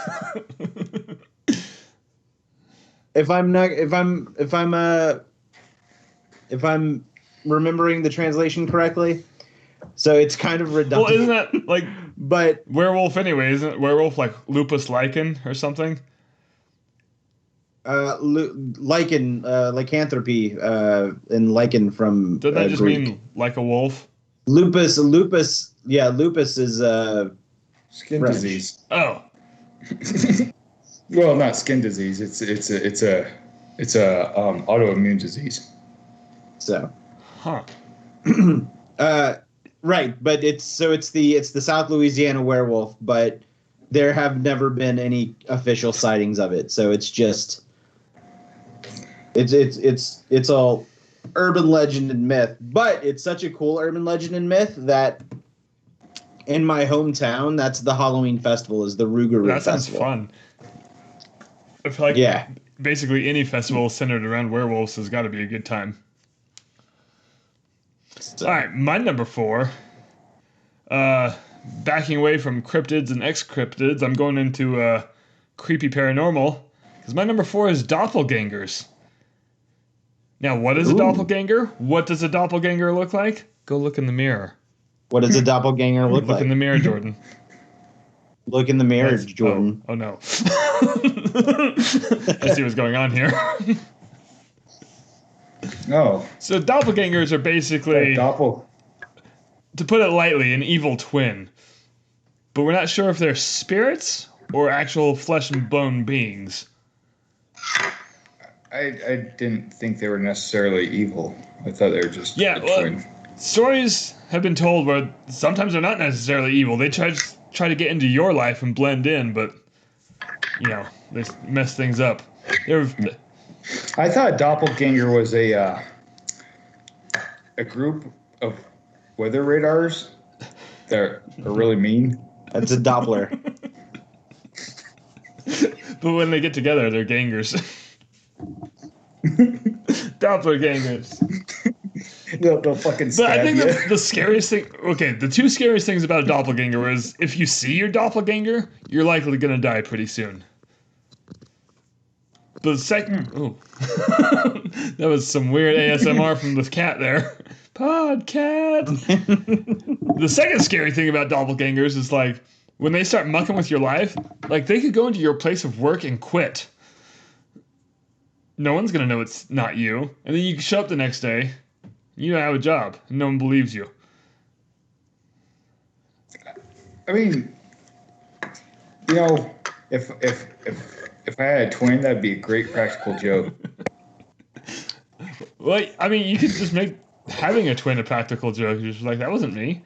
If I'm remembering the translation correctly. So it's kind of redundant. Well, isn't that like but werewolf anyway? Isn't it werewolf like lupus lichen or something? lichen, lycanthropy, and lichen from Doesn't that just Greek. mean like a wolf? Lupus, yeah, lupus is Skin French. disease. Oh, Well, not skin disease. It's a autoimmune disease. So, huh. right, but it's the South Louisiana werewolf, but there have never been any official sightings of it. So it's just it's all urban legend and myth. But it's such a cool urban legend and myth that in my hometown, that's the Halloween festival, is the Rougarou That sounds festival. fun. I feel like Yeah. basically any festival centered around werewolves has got to be a good time. So, All right, my number 4. Backing away from cryptids and ex-cryptids, I'm going into creepy paranormal because my number 4 is doppelgangers. Now, what is a Ooh. doppelganger? What does a doppelganger look like? Go look in the mirror. what does a doppelganger look Look like? in the mirror, Jordan. Look in the mirror, That's- Jordan. Oh no. I see what's going on here. Oh, So doppelgangers are basically, doppel. to put it lightly, an evil twin. But we're not sure if they're spirits or actual flesh and bone beings. I didn't think they were necessarily evil. I thought they were just Yeah, a well, twin. stories have been told where sometimes they're not necessarily evil. They try to get into your life and blend in, but they mess things up. I thought doppelganger was a group of weather radars that are really mean. That's a Doppler. But when they get together, they're gangers. Doppelgangers. They'll fucking But stab I think you. the scariest thing, the two scariest things about a doppelganger is if you see your doppelganger, you're likely going to die pretty soon. The second, that was some weird ASMR from the cat there. Podcat. The second scary thing about doppelgangers is like when they start mucking with your life, like they could go into your place of work and quit. No one's going to know it's not you. And then you show up the next day, you don't have a job, and no one believes you. I mean, if I had a twin, that'd be a great practical joke. Well, I mean, you could just make having a twin a practical joke. You're just like, that wasn't me.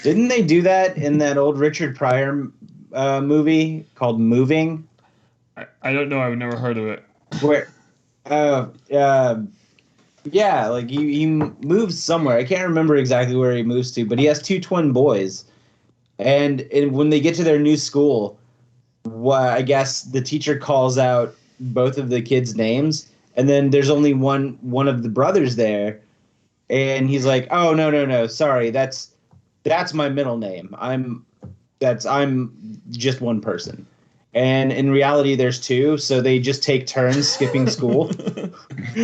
Didn't they do that in that old Richard Pryor movie called Moving? I don't know. I've never heard of it. Where, yeah, like he moves somewhere. I can't remember exactly where he moves to, but he has 2 twin boys. And when they get to their new school, I guess the teacher calls out both of the kids' names, and then there's only one of the brothers there, and he's like, "Oh no, sorry, that's my middle name. I'm just one person." And in reality, there's 2, so they just take turns skipping school.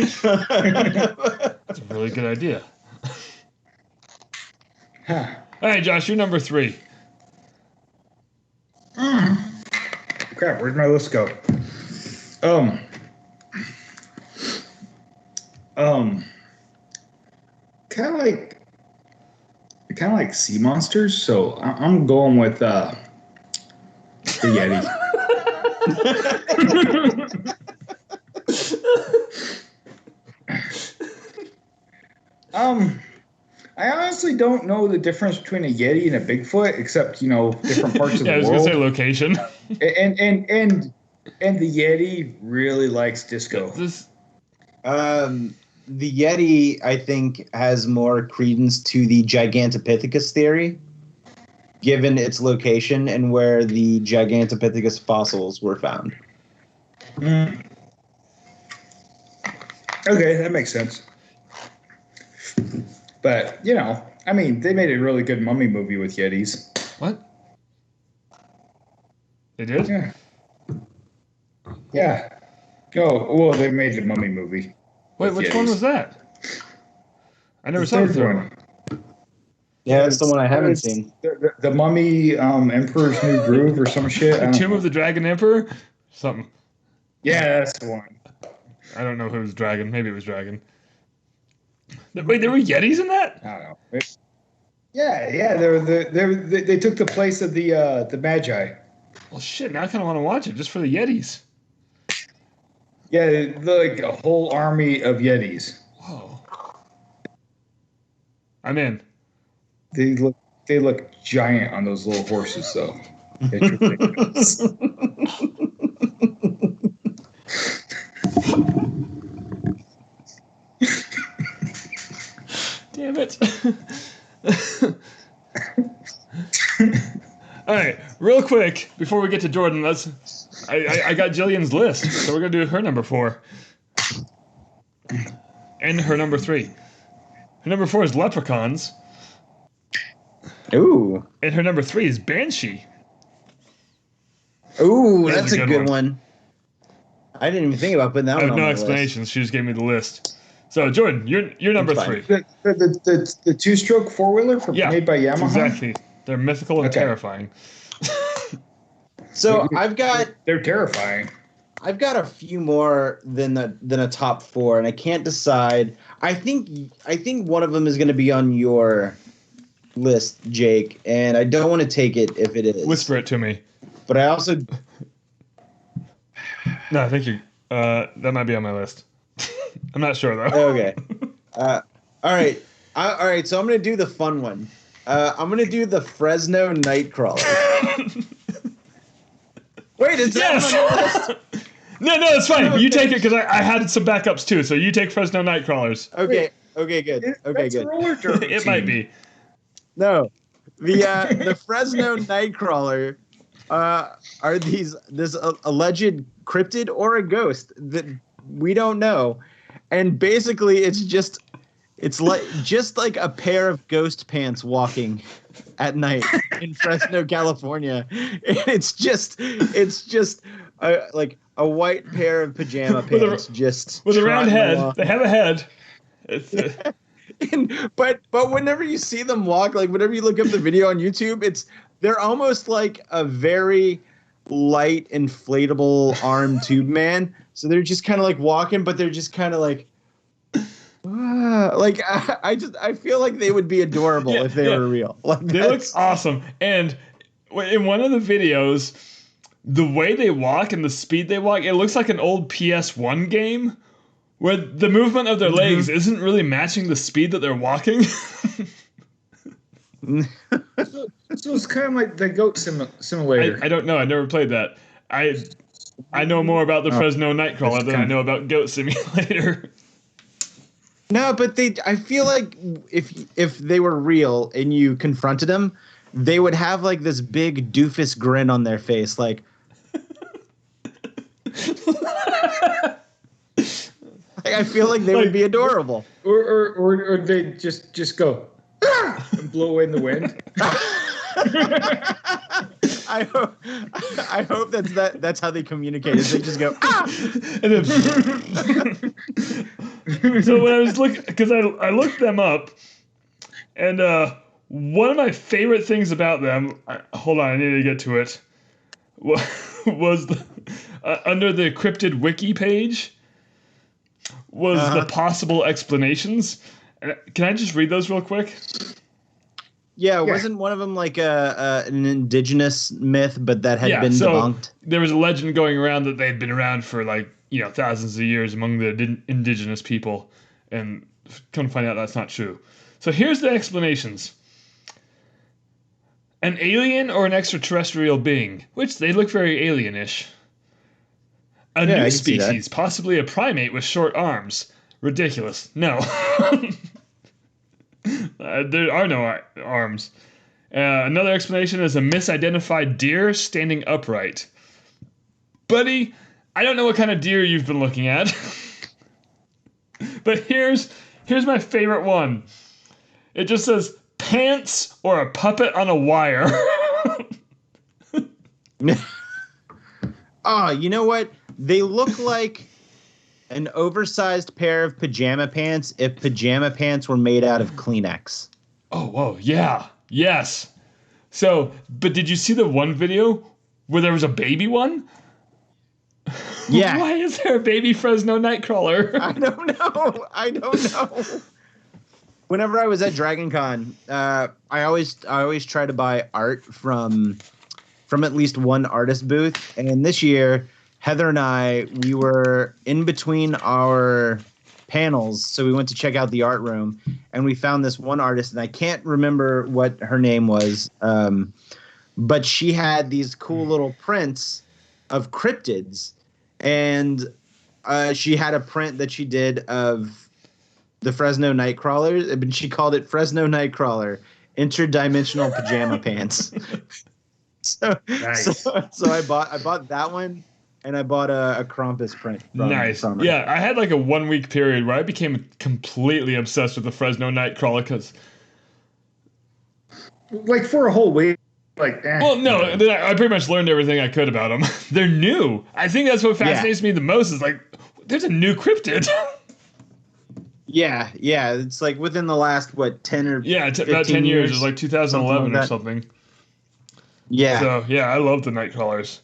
That's a really good idea. Huh. All right, Josh, you're number 3. Crap, where'd my list go? Kind of like sea monsters. So I'm going with the Yeti. I honestly don't know the difference between a Yeti and a Bigfoot, except different parts of Yeah, I the was world. gonna say location. And the Yeti really likes disco. The Yeti, I think, has more credence to the Gigantopithecus theory. given its location and where the Gigantopithecus fossils were found. Mm. Okay, that makes sense. But, you know, I mean, they made a really good mummy movie with Yetis. What? They did? Yeah. Yeah. Oh, well, they made the mummy movie. Wait, which one was that? I never The saw the third third one. one. Yeah, that's the one I haven't It's seen. The Mummy Emperor's New Groove or some shit. The Tomb of the Dragon Emperor? Something. Yeah, that's the one. I don't know if it was Dragon. Maybe it was Dragon. Wait, there were Yetis in that? I don't know. Yeah. They took the place of the Magi. Well, shit, now I kind of want to watch it just for the Yetis. Yeah, they're like a whole army of Yetis. Whoa. I'm in. They look giant on those little horses, though. It's ridiculous. Damn it. All right, real quick, before we get to Jordan, I got Jillian's list, so we're going to do her number 4. And her number 3. Her number 4 is Leprechauns. Ooh. And her number 3 is Banshee. Ooh, that's a good one. I didn't even think about putting that I one have on no my explanations. list. She just gave me the list. So, Jordan, you're number That's 3. fine. The two-stroke four-wheeler made by Yamaha? Exactly. They're mythical and Okay. terrifying. So They're terrifying. I've got a few more than a top 4, and I can't decide. I think one of them is going to be on your list, Jake, and I don't want to take it if it is. Whisper it to me. But I also No, I think you. That might be on my list. I'm not sure though. okay. All right. All right. So I'm going to do the fun one. I'm going to do the Fresno Nightcrawler. Wait, is that on your list? No, it's fine. You take it because I had some backups too. So you take Fresno Nightcrawlers. Okay. Okay. Good. Okay. That's a Good. roller derby It team. might be. No, the Fresno Nightcrawler are this alleged cryptid or a ghost that we don't know, and basically it's like a pair of ghost pants walking at night in Fresno, California. And it's just like a white pair of pajama pants With a round trotting head. along. They have a head. It's, But whenever you see them walk, like whenever you look up the video on YouTube, they're almost like a very light inflatable arm tube man. So they're just kind of like walking, but they're just kind of like I feel like they would be adorable if they were real. Like they look awesome. And in one of the videos, the way they walk and the speed they walk, it looks like an old PS1 game where the movement of their legs isn't really matching the speed that they're walking. So it's kind of like the goat simulator. I don't know. I never played that. I know more about the Fresno Nightcrawler than I know about Goat Simulator. No, but I feel like if they were real and you confronted them, they would have like this big doofus grin on their face, like. I feel like they would be adorable. Or they just go and blow away in the wind. I hope that's how they communicate. Is they just go And then, so when I was looking, because I looked them up, and one of my favorite things about them, hold on, I need to get to it, was under the cryptid wiki page was the possible explanations. Can I just read those real quick? Yeah, wasn't one of them like an indigenous myth, but that had been debunked? There was a legend going around that they'd been around for thousands of years among the indigenous people, and come to find out that's not true. So here's the explanations. An alien or an extraterrestrial being, which they look very alienish. A new species, possibly a primate with short arms. Ridiculous. No. There are no arms. Another explanation is a misidentified deer standing upright. Buddy, I don't know what kind of deer you've been looking at, but here's my favorite one. It just says pants or a puppet on a wire. Oh, you know what? They look like an oversized pair of pajama pants if pajama pants were made out of Kleenex. Oh, whoa, yeah, yes. So, but did you see the one video where there was a baby one? Yeah. Why is there a baby Fresno Nightcrawler? I don't know. Whenever I was at Dragon Con, I always try to buy art from at least one artist booth. And this year, Heather and I, we were in between our panels, so we went to check out the art room, and we found this one artist, and I can't remember what her name was, but she had these cool little prints of cryptids, and she had a print that she did of the Fresno Nightcrawlers, and she called it Fresno Nightcrawler Interdimensional Pajama Pants. So, Nice. so I bought that one, and I bought a Krampus print. Nice. From her. Yeah, I had like a 1 week period where I became completely obsessed with the Fresno Nightcrawler because, Like for a whole week. Like, well, no, I pretty much learned everything I could about them. They're new. I think that's what fascinates me the most is like, there's a new cryptid. Yeah. It's like within the last, 10 or Yeah, about 10 years. It was like 2011 like or something. Yeah. So, yeah, I love the Nightcrawlers.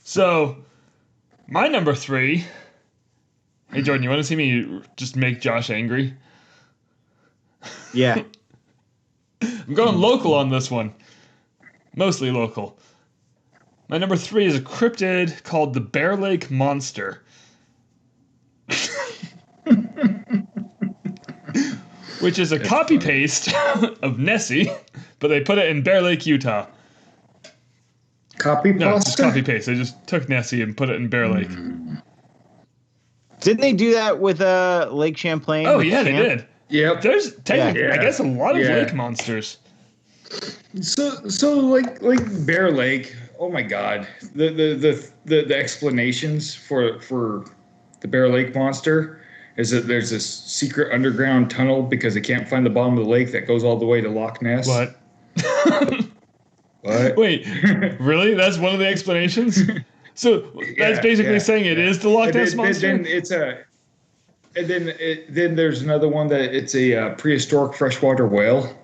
So, my number 3. Hey, Jordan, you want to see me just make Josh angry? Yeah. I'm going local on this one. Mostly local. My number 3 is a cryptid called the Bear Lake Monster. Which is a copy-paste of Nessie, but they put it in Bear Lake, Utah. Copy No, it's pasta? just copy-paste. They just took Nessie and put it in Bear Lake. Didn't they do that with Lake Champlain? Oh, with yeah, they Champ? did. Yep. There's technically, Yeah. I guess, a lot of Yeah. lake monsters. So like Bear Lake. Oh my God, the explanations for the Bear Lake monster is that there's this secret underground tunnel because they can't find the bottom of the lake that goes all the way to Loch Ness. What? What? Wait, really? That's one of the explanations? So that's basically saying it is the Loch Ness monster? Then it's then there's another one that it's a prehistoric freshwater whale.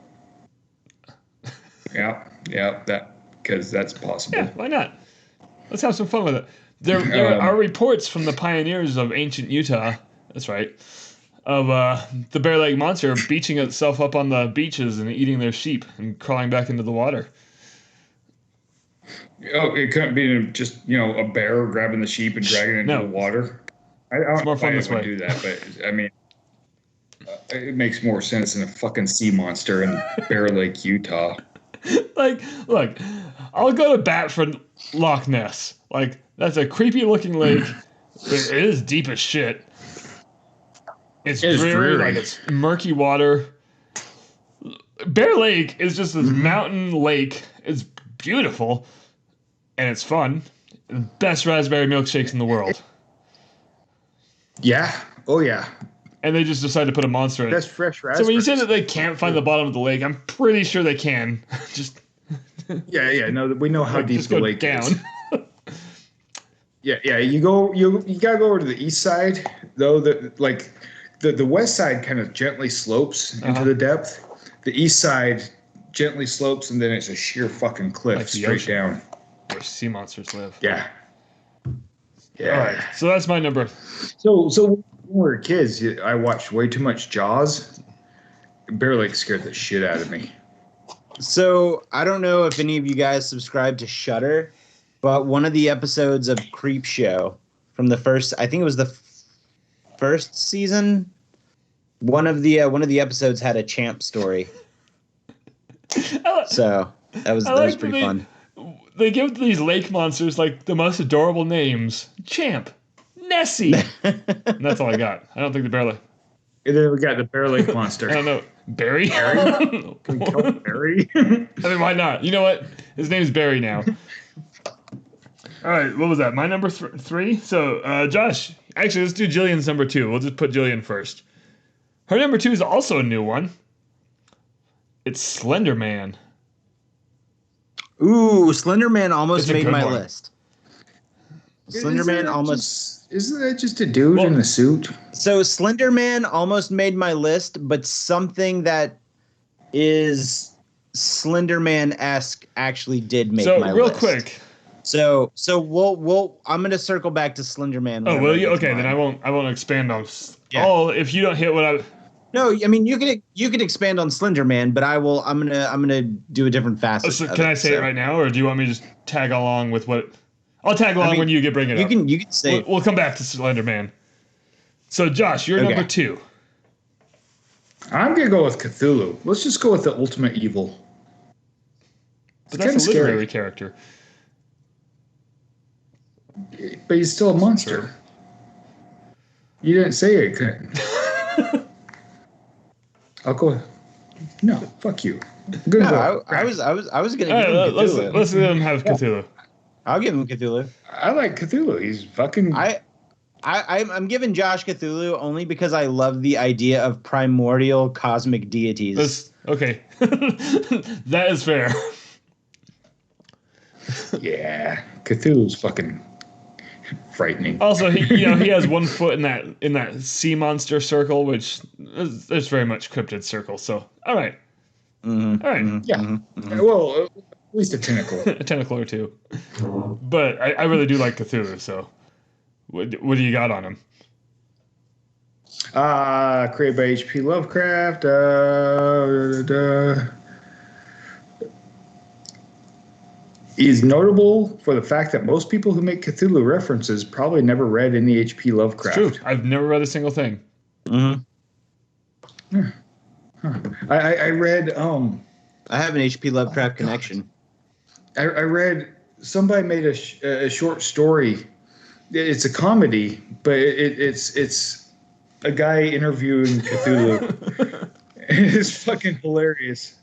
Yeah, that because that's possible. Yeah, why not? Let's have some fun with it. There are reports from the pioneers of ancient Utah, that's right, of the Bear Lake Monster beaching itself up on the beaches and eating their sheep and crawling back into the water. Oh, it couldn't be just a bear grabbing the sheep and dragging it into the water. I don't more know fun if this I would way. do that, but I mean, it makes more sense than a fucking sea monster in Bear Lake, Utah. Like, look, I'll go to bat for Loch Ness. Like, that's a creepy looking lake. But it is deep as shit. It's dreary, like it's murky water. Bear Lake is just this mountain lake. It's beautiful. And it's fun. The best raspberry milkshakes in the world. Yeah. Oh yeah. And they just decided to put a monster in it. That's fresh raspberries. So when you say that they can't find the bottom of the lake, I'm pretty sure they can. Just Yeah. No, we know how deep just the go lake down. is. Yeah. You gotta go over to the east side though. The west side kind of gently slopes into the depth. The east side gently slopes, and then it's a sheer fucking cliff Like the straight ocean. down. Where sea monsters live. Yeah. All right. So that's my number. So when we were kids, I watched way too much Jaws. Bear Lake scared the shit out of me. So I don't know if any of you guys subscribe to Shudder, but one of the episodes of Creep Show from the first, I think it was the first season. One of the episodes had a champ story. So that was pretty fun. They give these lake monsters like the most adorable names. Champ. Nessie. And that's all I got. I don't think the Bear Lake. And then we got the Bear Lake monster. I don't know. Barry? Can we kill Barry? I mean, why not? You know what? His name's Barry now. All right, what was that? My number 3? So, Josh, actually, let's do Jillian's number 2. We'll just put Jillian first. Her number 2 is also a new one. It's Slenderman. Ooh, Slenderman almost made my one. list. Slenderman almost... Isn't that just a dude in a suit? So Slenderman almost made my list, but something that is Slenderman-esque actually did make my list. So, real quick... So we'll I'm gonna circle back to Slenderman. Oh, will you? Okay, then I won't expand on. Yeah. Oh, if you don't hit what I. No, I mean you can expand on Slenderman, but I'm gonna do a different facet. So can I say it right now, or do you want me to just tag along with what? I'll tag along when you bring it up. You can say. We'll come back to Slenderman. So Josh, you're number 2. I'm gonna go with Cthulhu. Let's just go with the ultimate evil. But that's a literary character. But he's still a monster. You didn't say it couldn't. I'll go. No, fuck you. I was gonna give him Cthulhu. Let's let him have Cthulhu. I'll give him Cthulhu. I like Cthulhu. He's fucking. I'm giving Josh Cthulhu only because I love the idea of primordial cosmic deities. Okay, that is fair. Yeah, Cthulhu's fucking frightening. Also, he has 1 foot in that sea monster circle, which is very much cryptid circle. So, all right, mm-hmm, all right, mm-hmm, yeah. Mm-hmm. Well, at least a tentacle, a tentacle or 2. But I really do like Cthulhu. So, what do you got on him? Created by H.P. Lovecraft. He's notable for the fact that most people who make Cthulhu references probably never read any H.P. Lovecraft. It's true. I've never read a single thing. Mm-hmm. I read. I have an H.P. Lovecraft connection. I read somebody made a short story. It's a comedy, but it's a guy interviewing Cthulhu. It's fucking hilarious.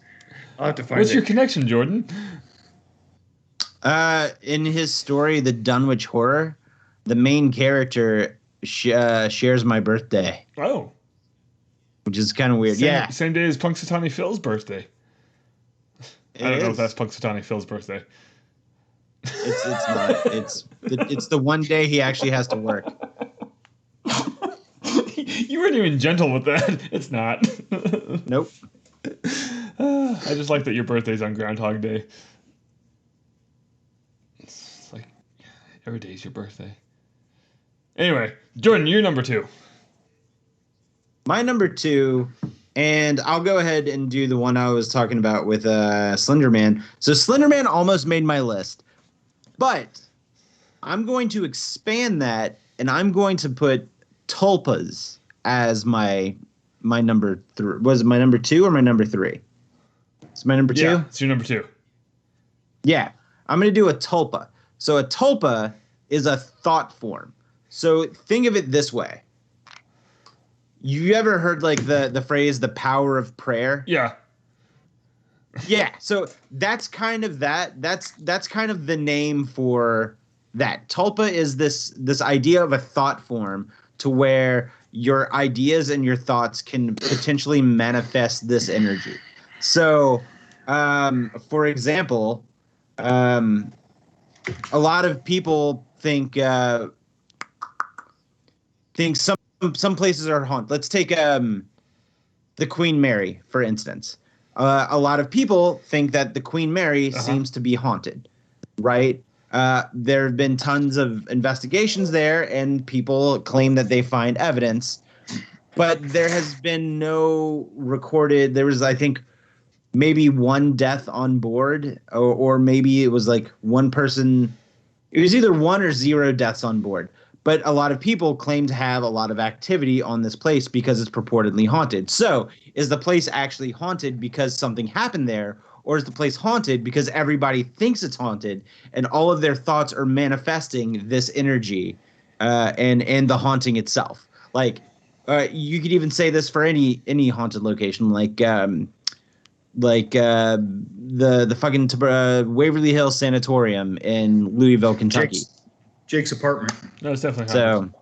I'll have to find it. What's your connection, Jordan? In his story, The Dunwich Horror, the main character shares my birthday. Oh. Which is kind of weird. Same day as Punxsutawney Phil's birthday. I don't know if that's Punxsutawney Phil's birthday. It's not. It's the one day he actually has to work. You weren't even gentle with that. It's not. Nope. I just like that your birthday's on Groundhog Day. It's like every day's your birthday. Anyway, Jordan, you're number 2. My number 2, and I'll go ahead and do the one I was talking about with Slenderman. So Slenderman almost made my list, but I'm going to expand that, and I'm going to put Tulpas as my number 3. Was it my number 2 or my number 3? It's my number 2? Yeah, it's your number 2. Yeah, I'm going to do a Tulpa. So a Tulpa is a thought form. So think of it this way. You ever heard like the phrase "the power of prayer"? Yeah. Yeah. So that's kind of that. That's kind of the name for that. Tulpa is this idea of a thought form to where your ideas and your thoughts can potentially manifest this energy. So, for example, a lot of people think some places are haunted. Let's take the Queen Mary, for instance. A lot of people think that the Queen Mary seems to be haunted, right? There have been tons of investigations there, and people claim that they find evidence. But there has been no recorded. There was, I think, maybe 1 death on board, or maybe it was like 1 person. It was either 1 or 0 deaths on board. But a lot of people claim to have a lot of activity on this place because it's purportedly haunted. So is the place actually haunted because something happened there? Or is the place haunted because everybody thinks it's haunted and all of their thoughts are manifesting this energy and the haunting itself? Like, you could even say this for any haunted location, like the fucking Waverly Hills Sanatorium in Louisville, Kentucky. Jake's apartment. No, it's definitely haunted.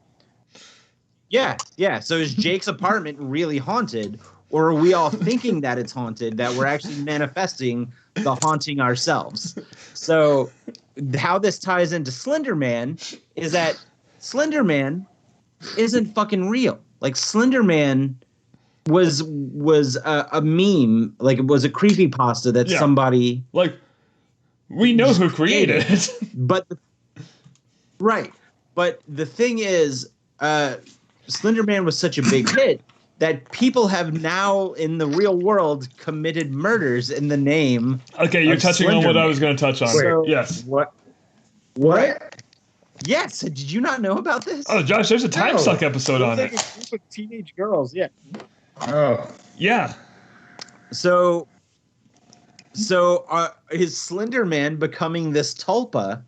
So yeah. So is Jake's apartment really haunted, or are we all thinking that it's haunted, that we're actually manifesting the haunting ourselves? So how this ties into Slenderman is that Slenderman isn't fucking real. Like, Slenderman was a meme, like it was a creepypasta that somebody, like, we know who created it. But the thing is, Slenderman was such a big hit that people have now in the real world committed murders in the name. Okay, you're touching on what I was going to touch on. So, yes. What? Yes. Did you not know about this? Oh, Josh, there's a Time Suck episode on it. A group of teenage girls. Yeah. Oh. Yeah. So is Slenderman becoming this Tulpa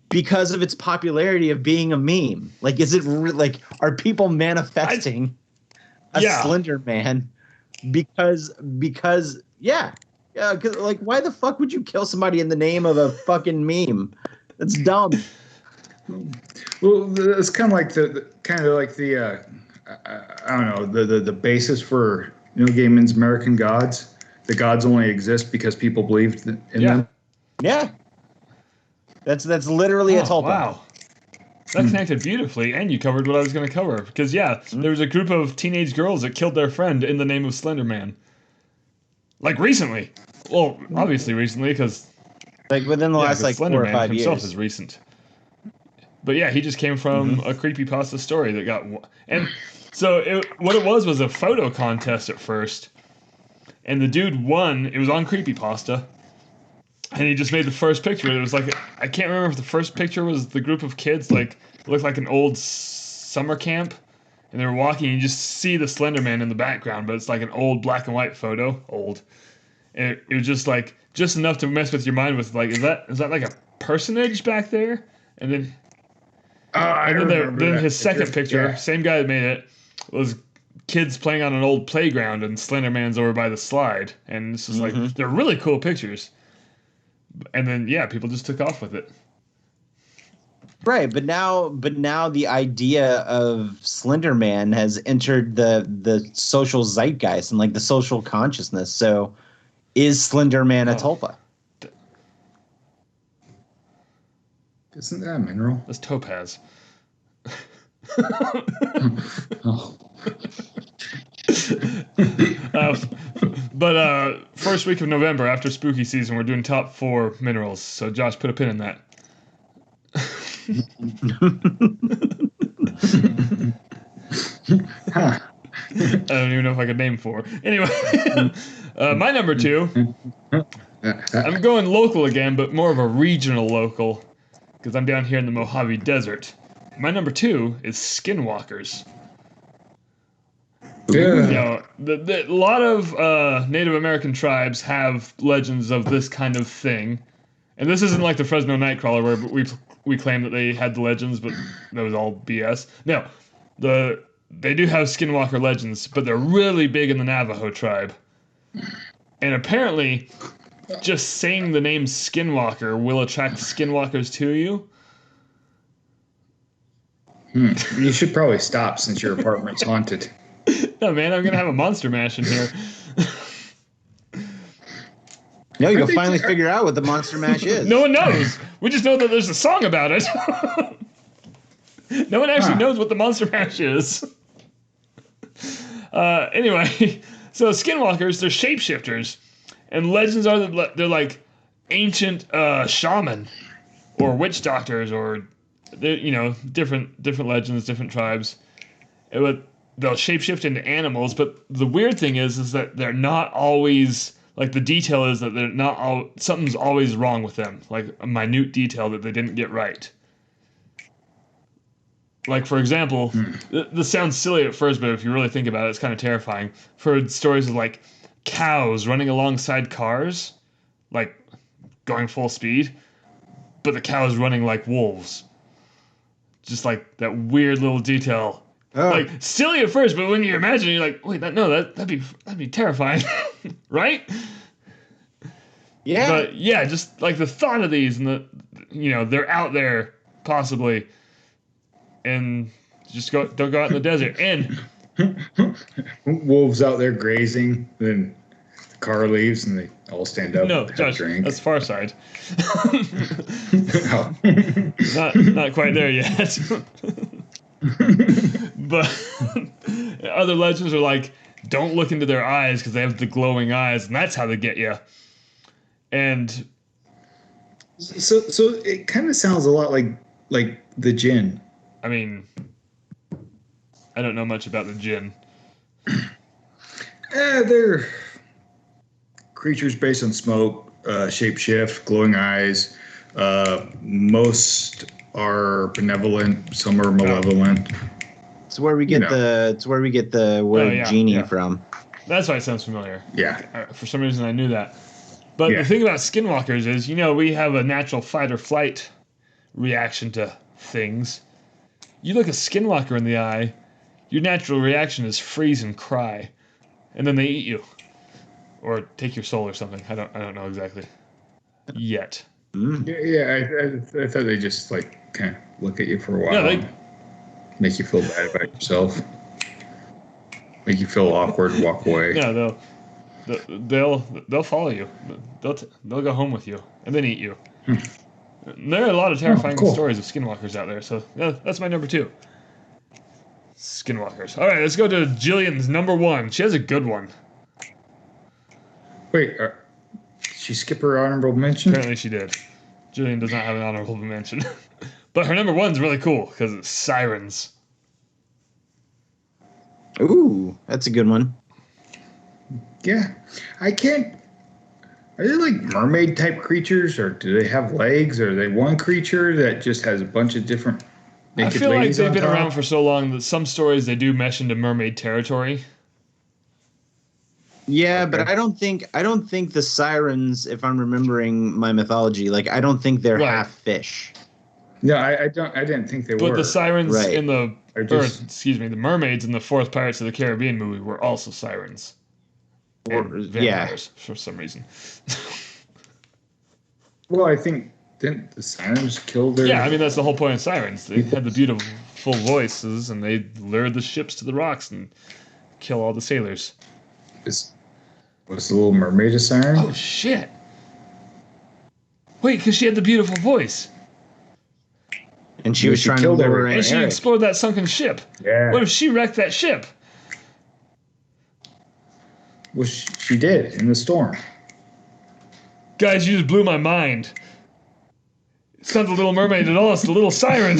because of its popularity of being a meme? Like, is it like, are people manifesting a Slenderman because like, why the fuck would you kill somebody in the name of a fucking meme? That's dumb. Well, it's kind of like the I don't know, the basis for Neil Gaiman's American Gods. The gods only exist because people believed in them. Yeah. That's literally a Tulpa. Wow. That connected beautifully, and you covered what I was going to cover. Because, there was a group of teenage girls that killed their friend in the name of Slenderman. Like, recently. Well, obviously recently, because... Like, within the last, 4 or 5 years. himself is recent. But, he just came from a creepypasta story that got... And so, what it was a photo contest at first. And the dude won. It was on creepypasta. And he just made the first picture. It was like, I can't remember if the first picture was the group of kids, like, looked like an old summer camp. And they were walking, and you just see the Slenderman in the background, but it's like an old black and white photo. Old. And it was just like, just enough to mess with your mind with, like, is that like a personage back there? And then, then his second picture, same guy that made it, was kids playing on an old playground, and Slenderman's over by the slide. And it's just like, they're really cool pictures. And then, people just took off with it. Right, but now the idea of Slenderman has entered the social zeitgeist and, like, the social consciousness. So, is Slenderman a Tulpa? Isn't that a mineral? That's topaz. But first week of November, after spooky season, we're doing top 4 minerals. So Josh, put a pin in that. I don't even know if I could name 4. Anyway, my number 2, I'm going local again, but more of a regional local, because I'm down here in the Mojave Desert. My number 2 is Skinwalkers. Yeah. A lot of Native American tribes have legends of this kind of thing. And this isn't like the Fresno Nightcrawler where we claim that they had the legends, but that was all BS. No, they do have Skinwalker legends, but they're really big in the Navajo tribe. And apparently, just saying the name Skinwalker will attract Skinwalkers to you. You should probably stop since your apartment's haunted. No, man, I'm going to have a monster mash in here. No, you'll finally figure out what the monster mash is. No one knows. We just know that there's a song about it. No one actually knows what the monster mash is. Anyway, so Skinwalkers, they're shapeshifters. And legends are that they're like ancient shaman or witch doctors, or different legends, different tribes. They'll shapeshift into animals, but the weird thing is that they're not always, like, the detail is that they're not all, something's always wrong with them, like a minute detail that they didn't get right. Like, for example, this sounds silly at first, but if you really think about it, it's kind of terrifying. I've heard stories of, like, cows running alongside cars, like, going full speed, but the cows running like wolves. Just like that weird little detail Oh. Like silly at first, but when you imagine, you're like, wait, that'd be terrifying, right? Yeah. But yeah, just like the thought of these, and they're out there possibly, and just don't go out in the desert. And wolves out there grazing, then the car leaves and they all stand up. no, and have Josh, a drink. that's Far Side. Oh. not quite there yet. But other legends are like, don't look into their eyes because they have the glowing eyes, and that's how they get you. And So it kind of sounds a lot like the jinn. I mean, I don't know much about the jinn. They're creatures based on smoke, shapeshift, glowing eyes. Most are benevolent, some are malevolent. It's where we get the word genie from. That's why it sounds familiar. Yeah. For some reason, I knew that. But the thing about skinwalkers is, we have a natural fight or flight reaction to things. You look a skinwalker in the eye, your natural reaction is freeze and cry, and then they eat you, or take your soul or something. I don't know exactly yet. I thought they just like kind of look at you for a while. Yeah, make you feel bad about yourself. Make you feel awkward, walk away. Yeah, they'll follow you. They'll go home with you and then eat you. And there are a lot of terrifying stories of skinwalkers out there. So that's my number 2. Skinwalkers. All right, let's go to Jillian's number 1. She has a good one. Wait, did she skip her honorable mention? Apparently she did. Jillian does not have an honorable mention. But her number 1's really cool because it's sirens. Ooh, that's a good one. Yeah. I can't... Are they like mermaid type creatures, or do they have legs, or are they one creature that just has a bunch of different naked I feel like ladies they've on been top? around for so long that some stories they do mesh into mermaid territory. Yeah, but I don't think the sirens, if I'm remembering my mythology, like I don't think they're half fish. No, I didn't think they were. But the sirens in the the mermaids in the 4th Pirates of the Caribbean movie were also sirens. And vampires for some reason. Well, I think didn't the sirens kill their... Yeah, I mean that's the whole point of sirens. They had the beautiful voices and they lured the ships to the rocks and kill all the sailors. Was the Little Mermaid a siren? Oh shit! Wait, because she had the beautiful voice. And she was trying to lure and she explored that sunken ship. Yeah. What if she wrecked that ship? Well, she did in the storm. Guys, you just blew my mind. It's not the Little Mermaid at all. It's the Little Siren.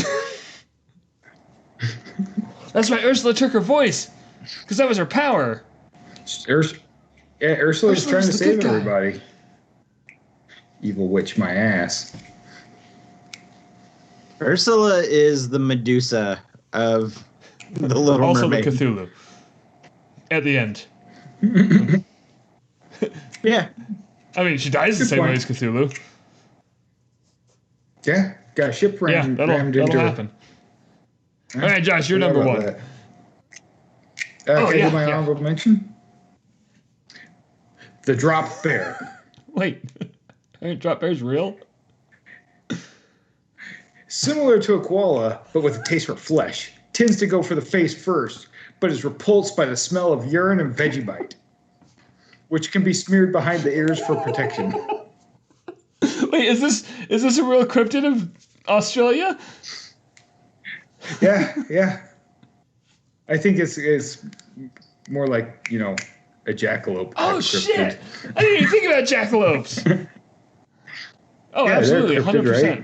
That's why Ursula took her voice, because that was her power. Ursula was trying to the save good guy. everybody. Evil witch, my ass. Ursula is the Medusa of the Little Also Mermaid. the Cthulhu. At the end. Yeah. I mean, she dies the Good same way point. as Cthulhu. Yeah, got a ship rammed That'll into her. happen. All right, Josh, you're number 1. Can I do my honorable mention? The drop bear. Wait, drop bear's real? Similar to a koala, but with a taste for flesh. Tends to go for the face first, but is repulsed by the smell of urine and Vegemite, which can be smeared behind the ears for protection. Wait, is this a real cryptid of Australia? Yeah. I think it's more like, a jackalope. Oh, type shit! cryptid. I didn't even think about jackalopes. Oh, Yeah, absolutely, they're cryptid, 100%. right?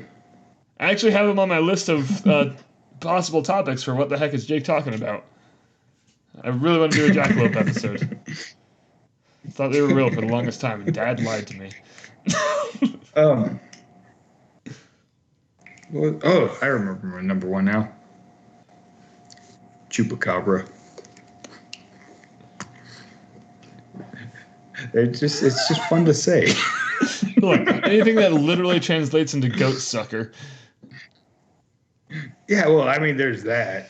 I actually have them on my list of possible topics for what the heck is Jake talking about. I really want to do a jackalope episode. I thought they were real for the longest time, and Dad lied to me. I remember my number 1 now. Chupacabra. It's just fun to say. Look, anything that literally translates into goat sucker. Yeah, well, I mean, there's that.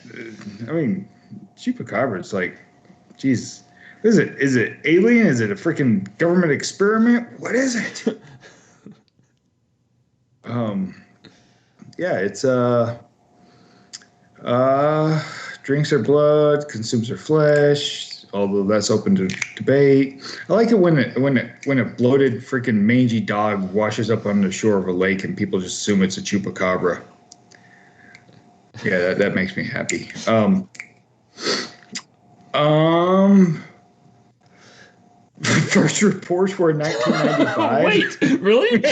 I mean, Chupacabra is like, geez, what is it? Is it alien? Is it a freaking government experiment? What is it? Yeah, it's drinks her blood, consumes her flesh. Although that's open to debate. I like it when a bloated freaking mangy dog washes up on the shore of a lake and people just assume it's a chupacabra. Yeah, that makes me happy. First reports were in 1995. Wait, really?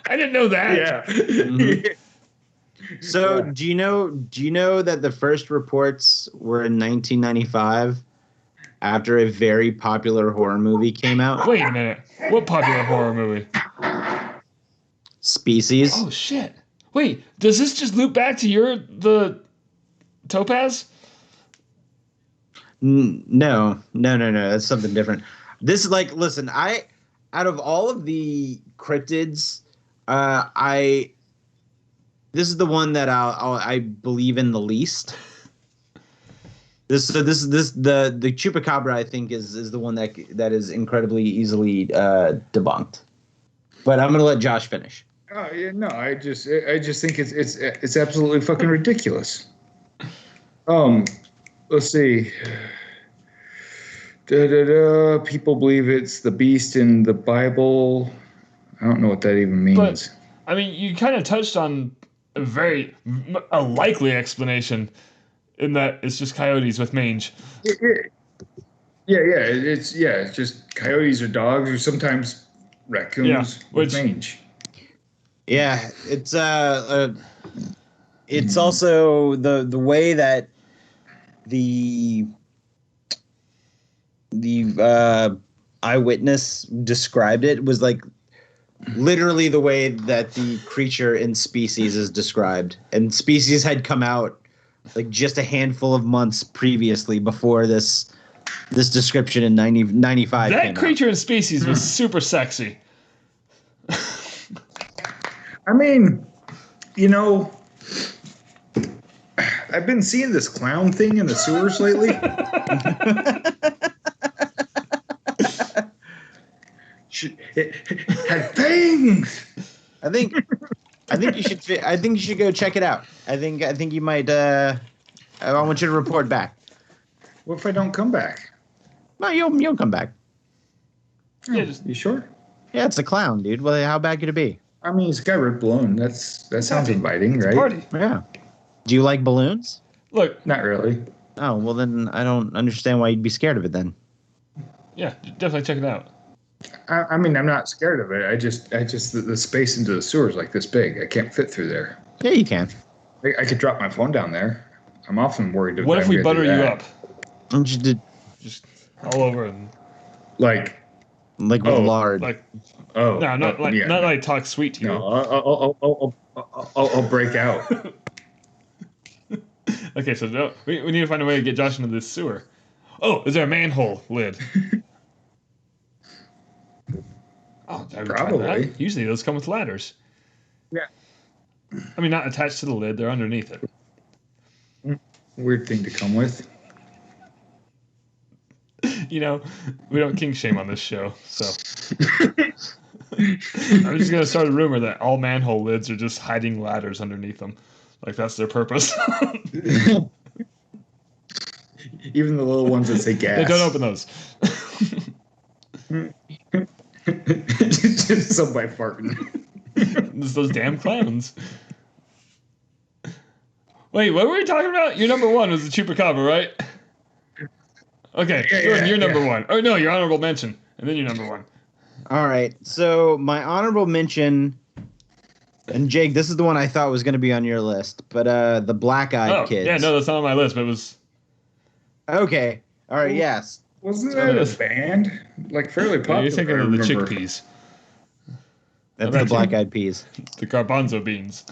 I didn't know that. Yeah. Mhm. So do you know that the first reports were in 1995 after a very popular horror movie came out? Wait a minute. What popular horror movie? Species. Oh shit. Wait, does this just loop back to the Topaz? No. That's something different. This is like, listen, out of all of the cryptids, this is the one that I believe in the least. The Chupacabra, I think, is the one that is incredibly easily debunked. But I'm gonna let Josh finish. Oh yeah, no, I just think it's absolutely fucking ridiculous. Let's see. People believe it's the beast in the Bible. I don't know what that even means. But I mean, you kind of touched on a likely explanation in that it's just coyotes with mange. It's just coyotes or dogs or sometimes raccoons with mange. Yeah, it's also the way that the eyewitness described it was like literally the way that the creature in Species is described. And Species had come out like just a handful of months previously before this description in 95 That came creature out. in Species was super sexy. I mean, I've been seeing this clown thing in the sewers lately. It had fangs. I think you should go check it out. I think you might I want you to report back. What if I don't come back? No, you'll come back. Yeah, You sure? Yeah, it's a clown, dude. Well, how bad could it be? I mean, it's got red balloon. That sounds inviting, right? Party. Yeah. Do you like balloons? Look, Not really. Oh, well then I don't understand why you'd be scared of it then. yeah, definitely check it out. I mean, I'm not scared of it. I just the space into the sewer is like this big. I can't fit through there. Yeah, you can. I could drop my phone down there. I'm often worried. What if we butter you up? Just All over and Like with lard. like oh no, not like yeah. not like talk sweet to you. No, I'll break out. Okay, so no, we need to find a way to get Josh into this sewer. Oh, is there a manhole lid? Oh, I would try Probably. that. Usually those come with ladders. Yeah. I mean, not attached to the lid; they're underneath it. Weird thing to come with. We don't kink shame on this show, so I'm just gonna start a rumor that all manhole lids are just hiding ladders underneath them, like that's their purpose. Even the little ones that say gas. Hey, don't open those. Just somebody farting. It's those damn clowns. Wait, what were we talking about? Your number one was the Chupacabra, right? Okay, you're number one. Oh no, your honorable mention, and then your number one. All right. So my honorable mention, and Jake, this is the one I thought was going to be on your list, but the Black-Eyed Kids. Yeah, no, that's not on my list, but it was. Okay. All right. Yes. Wasn't that a band? Like fairly popular. You're thinking of the I remember. chickpeas, That's the Black-Eyed Peas. the garbanzo beans.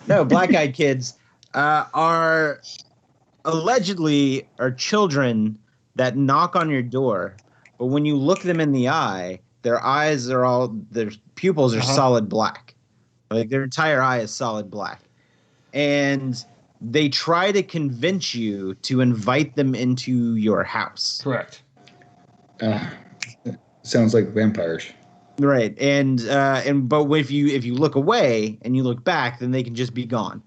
No, Black-Eyed Kids are allegedly children that knock on your door, but when you look them in the eye, their pupils are solid black. Like their entire eye is solid black. And they try to convince you to invite them into your house. Correct. Sounds like vampires. Right, but if you look away and you look back, then they can just be gone.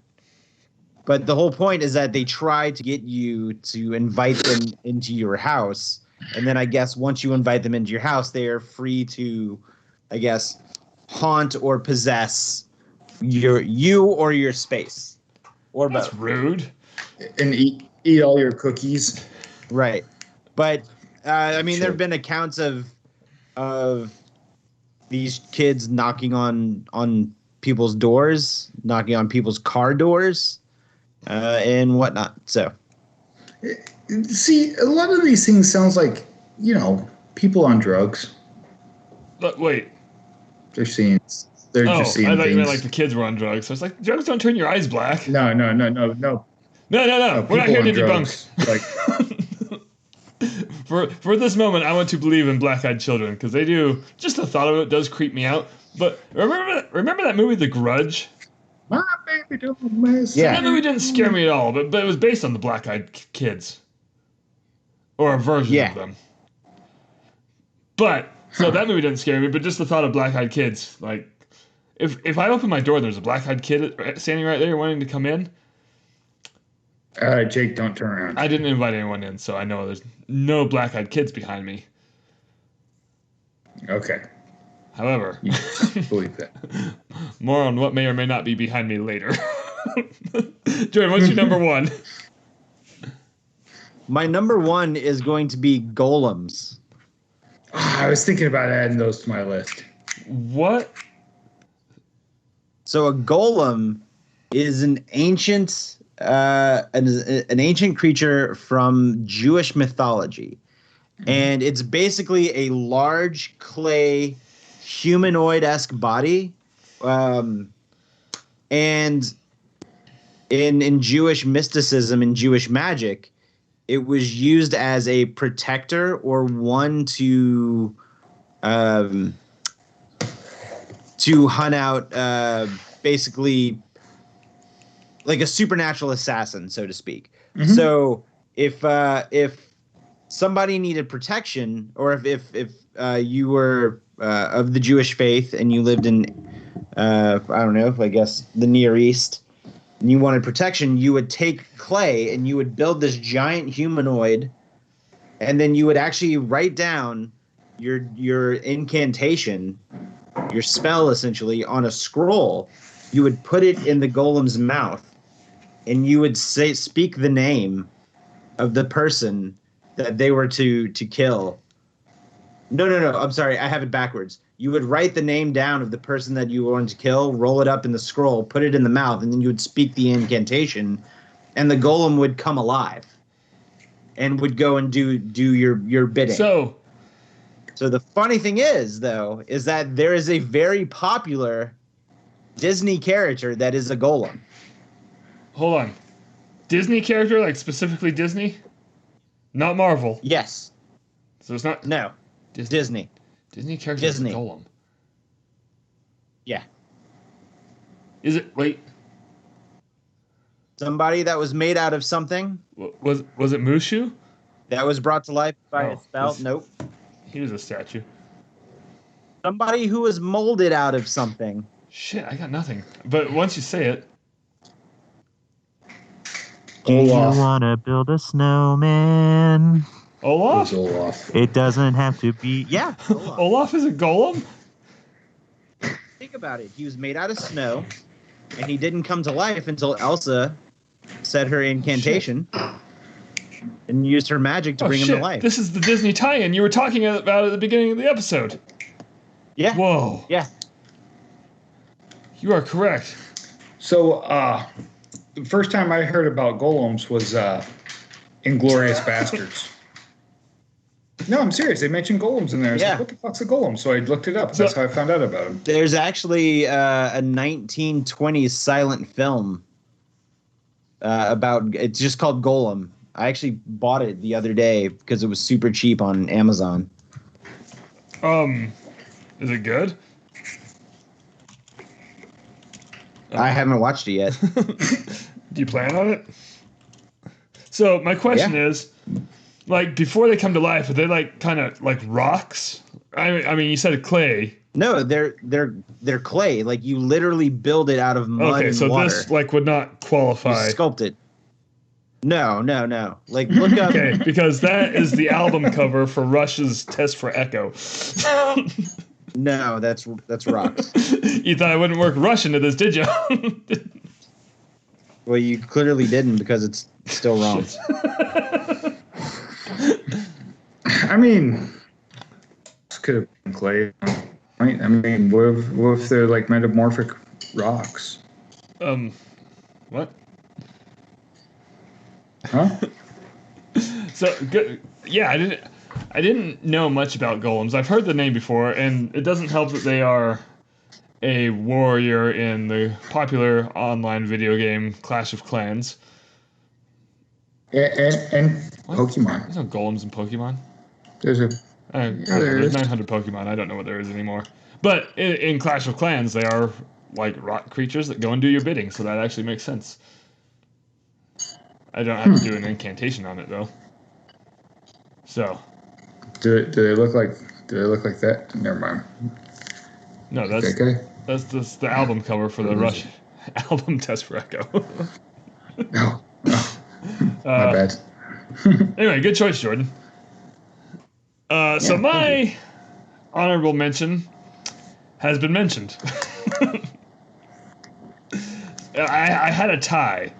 But the whole point is that they try to get you to invite them into your house, and then I guess once you invite them into your house, they are free to, I guess, haunt or possess you or your space, or That's both. rude. And eat all your cookies. Right, but I mean, Sure. there have been accounts of these kids knocking on people's doors, knocking on people's car doors, and whatnot. So, See, a lot of these things sounds like, people on drugs. But wait. They're just seeing I thought you meant things. like the kids were on drugs. So it's like, drugs don't turn your eyes black. No. No. We're not People here to on debunk. drugs. Like, For this moment, I want to believe in black-eyed children because they do. Just the thought of it does creep me out. But remember that movie, The Grudge? my baby don't mess. Yeah. That movie didn't scare me at all, but it was based on the black-eyed kids, or a version of them. But so that movie didn't scare me, but just the thought of black-eyed kids, like if I open my door, and there's a black-eyed kid standing right there wanting to come in. Jake, don't turn around. I didn't invite anyone in, so I know there's no black-eyed kids behind me. Okay. However, You believe that. more on what may or may not be behind me later. Jordan, what's your number one? my number one is going to be golems. I was thinking about adding those to my list. What? So a golem is an ancient creature from Jewish mythology, and it's basically a large clay humanoid-esque body, and in Jewish mysticism and Jewish magic, it was used as a protector or one to hunt out basically like a supernatural assassin, so to speak. Mm-hmm. So if somebody needed protection, or if you were of the Jewish faith and you lived in I don't know, I guess the Near East, and you wanted protection, you would take clay and you would build this giant humanoid, and then you would actually write down your incantation, your spell essentially, on a scroll. You would put it in the golem's mouth, and you would speak the name of the person that they were to kill. No, I'm sorry, I have it backwards. You would write the name down of the person that you wanted to kill, roll it up in the scroll, put it in the mouth, and then you would speak the incantation, and the golem would come alive and would go and do your bidding. So the funny thing is, though, is that there is a very popular Disney character that is a golem. hold on. Disney character, like specifically Disney? Not Marvel. Yes. So it's not No. Disney. Disney character Disney. is a golem. Yeah. Is it wait, Somebody that was made out of something was it Mushu? that was brought to life by Oh, a spell. this- Nope. He was a statue. Somebody who was molded out of something. Shit, I got nothing. But once you say it, Olaf. You wanna build a snowman? Olaf? Who's Olaf? It doesn't have to be. Yeah. Olaf. Olaf is a golem? Think about it. He was made out of snow, and he didn't come to life until Elsa said her incantation and used her magic to bring him to life. This is the Disney tie-in you were talking about at the beginning of the episode. Yeah. Whoa. Yeah. You are correct. So, the first time I heard about golems was Inglorious Bastards. No, I'm serious. They mentioned golems in there. I was Yeah. like, what the fuck's a golem? So I looked it up. That's how I found out about them. There's actually a 1920s silent film about. It's just called Golem. I actually bought it the other day because it was super cheap on Amazon. Is it good? I haven't watched it yet. Do you plan on it? So my question is, like, before they come to life, are they like kind of like rocks? I mean, you said clay. No, they're clay. Like you literally build it out of mud and water. Okay, so this like would not qualify. You sculpt it. No. Like look up. Okay, because that is the album cover for Rush's Test for Echo. No, that's rocks. You thought I wouldn't work Rush into this, did you? Well, you clearly didn't because it's still wrong. I mean, this could have been clay. Right? I mean, what if they're like metamorphic rocks? What? Huh? So good. Yeah, I didn't know much about golems. I've heard the name before, and it doesn't help that they are a warrior in the popular online video game Clash of Clans. And What? Pokemon. There's no golems in Pokemon. There's a I don't know, there's 900 Pokemon. I don't know what there is anymore. But in Clash of Clans, they are like rock creatures that go and do your bidding, so that actually makes sense. I don't have to do an incantation on it though. So. Do they look like that? Never mind. No, that's Okay. that's the album cover for the Rush album Test for Echo. No. My bad. Anyway, good choice, Jordan. So my honorable mention has been mentioned. I had a tie,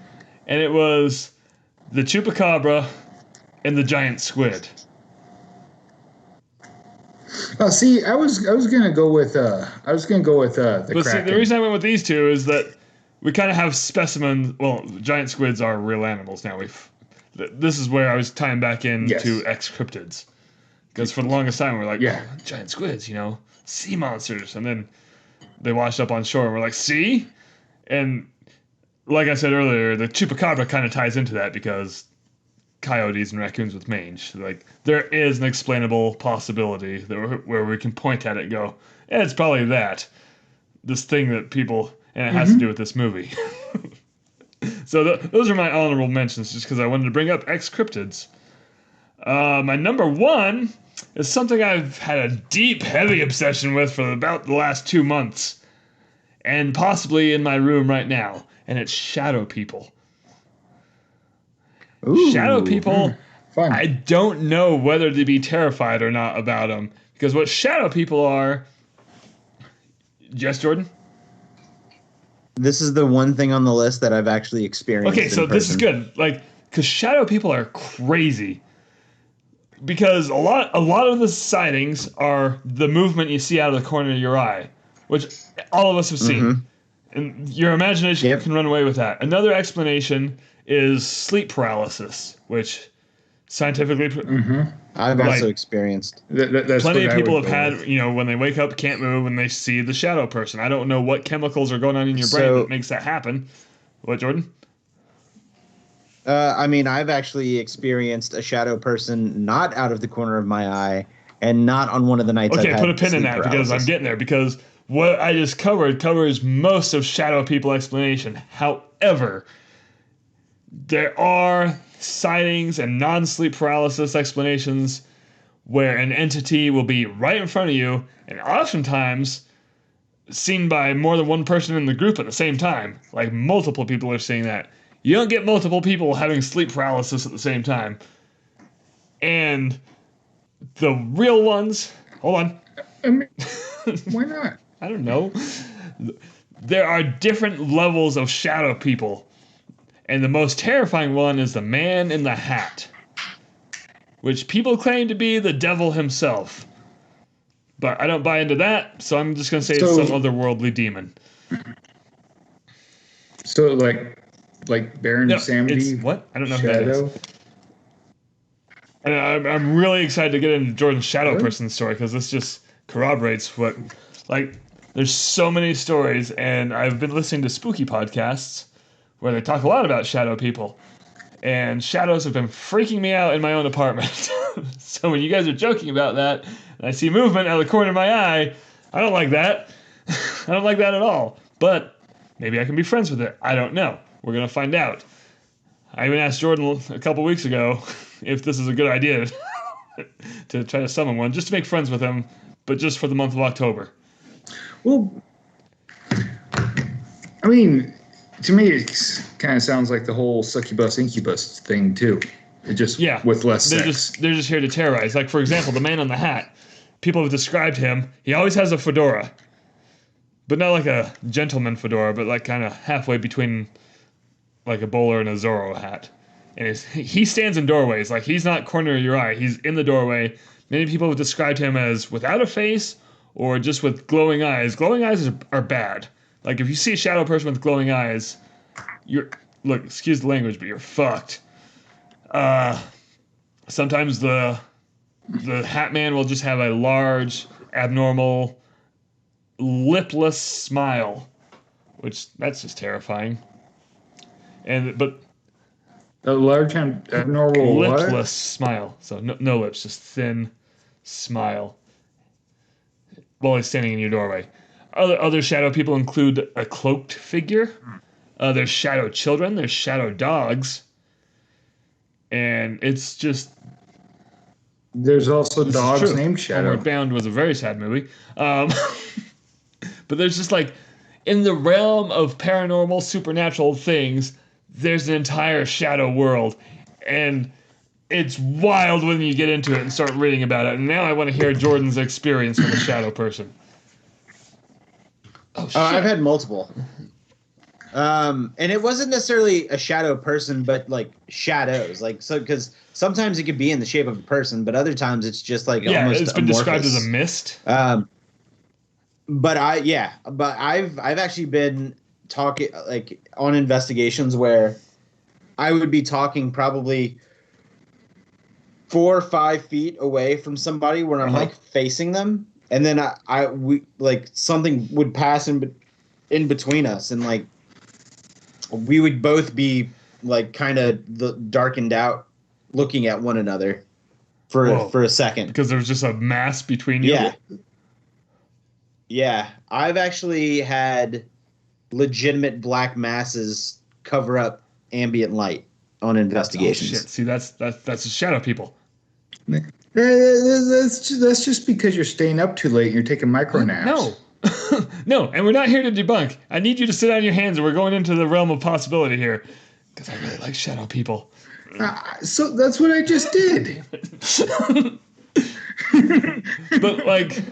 and it was the Chupacabra and the giant squid. Oh, see, I was gonna go with the But see, Kraken. the reason I went with these two is that we kind of have specimens. Well, giant squids are real animals now. This is where I was tying back into ex-cryptids. Because for the longest time, we're like, oh, giant squids, sea monsters. And then they washed up on shore, and we're like, sea? And like I said earlier, the Chupacabra kind of ties into that because coyotes and raccoons with mange. Like, there is an explainable possibility where we can point at it and go, it's probably that. This thing that people... And it has to do with this movie. So those are my honorable mentions, just because I wanted to bring up ex-cryptids. My number one is something I've had a deep, heavy obsession with for about the last 2 months. And possibly in my room right now. And it's shadow people. Ooh. Shadow people, Fun. I don't know whether to be terrified or not about them. Because what shadow people are... Yes, Jordan? This is the one thing on the list that I've actually experienced. Okay, so this is good. Like, because shadow people are crazy. Because a lot of the sightings are the movement you see out of the corner of your eye, which all of us have seen. And your imagination can run away with that. Another explanation is sleep paralysis, which scientifically... I've also experienced. That's plenty of what I people would have go had, with. when they wake up, can't move, and they see the shadow person. I don't know what chemicals are going on in your brain that makes that happen. What, Jordan? I mean, I've actually experienced a shadow person not out of the corner of my eye and not on one of the nights I've had Put a pin in sleep that because paralysis. I'm getting there. Because what I just covered covers most of shadow people explanation. However, there are sightings and non-sleep paralysis explanations where an entity will be right in front of you and oftentimes seen by more than one person in the group at the same time. Like multiple people are seeing that. You don't get multiple people having sleep paralysis at the same time. And the real ones... Hold on. I mean, why not? I don't know. There are different levels of shadow people. And the most terrifying one is the man in the hat, which people claim to be the devil himself. But I don't buy into that, so I'm just going to say it's some otherworldly demon. So, like Baron Samedi? What? I don't know Shadow? who that is. And I'm really excited to get into Jordan's shadow person story, because this just corroborates what... Like, there's so many stories, and I've been listening to spooky podcasts where they talk a lot about shadow people. And shadows have been freaking me out in my own apartment. So when you guys are joking about that, and I see movement out of the corner of my eye, I don't like that. I don't like that at all. But maybe I can be friends with it. I don't know. We're going to find out. I even asked Jordan a couple weeks ago if this is a good idea to try to summon one, just to make friends with him, but just for the month of October. Well, I mean, to me, it kind of sounds like the whole succubus incubus thing too. It just with less sex. They're just here to terrorize. Like, for example, the man on the hat. People have described him. He always has a fedora, but not like a gentleman fedora, but like kind of halfway between like a bowler and a Zorro hat. And he stands in doorways. Like, he's not corner of your eye. He's in the doorway. Many people have described him as without a face or just with glowing eyes. Glowing eyes are bad. Like, if you see a shadow person with glowing eyes, look, excuse the language, but you're fucked. Sometimes the Hat Man will just have a large, abnormal, lipless smile, which that's just terrifying. But a large abnormal lipless what? smile. So no lips, just thin smile while he's standing in your doorway. Other shadow people include a cloaked figure. There's shadow children. There's shadow dogs. And it's just... There's also dogs named Shadow. Homeward Bound was a very sad movie. But there's just like, in the realm of paranormal, supernatural things, there's an entire shadow world. And it's wild when you get into it and start reading about it. And now I want to hear Jordan's experience with a shadow person. Oh, shit. I've had multiple. And it wasn't necessarily a shadow person, but like shadows. Like, so, because sometimes it could be in the shape of a person, but other times it's just like almost it's been amorphous. described as a mist. But I've actually been talking like on investigations where I would be talking probably 4 or 5 feet away from somebody when I'm like facing them, and then we like something would pass in between us, and like we would both be like kind of darkened out, looking at one another for a second because there was just a mass between you. Yeah, I've actually had legitimate black masses cover up ambient light on investigations. Oh, shit. See, that's the shadow people. That's just because you're staying up too late and you're taking micro naps. No. No, and we're not here to debunk. I need you to sit on your hands, and we're going into the realm of possibility here. Because I really like shadow people. So that's what I just did. But, like,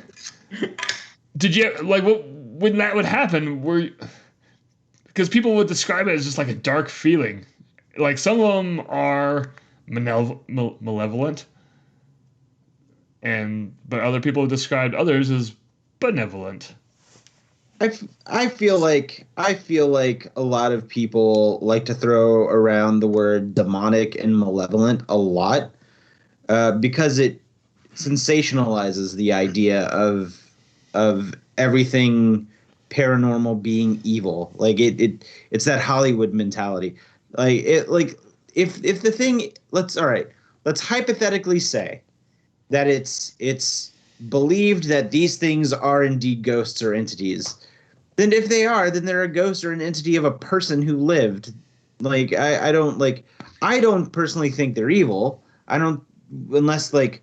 did you, like, when that would happen, because people would describe it as just like a dark feeling. Like, some of them are malevolent, but other people have described others as benevolent. I feel like a lot of people like to throw around the word demonic and malevolent a lot because it sensationalizes the idea of everything paranormal being evil. Like it's that Hollywood mentality. If the thing, let's hypothetically say that it's believed that these things are indeed ghosts or entities. Then if they are, then they're a ghost or an entity of a person who lived. Like I don't personally think they're evil. I don't, unless like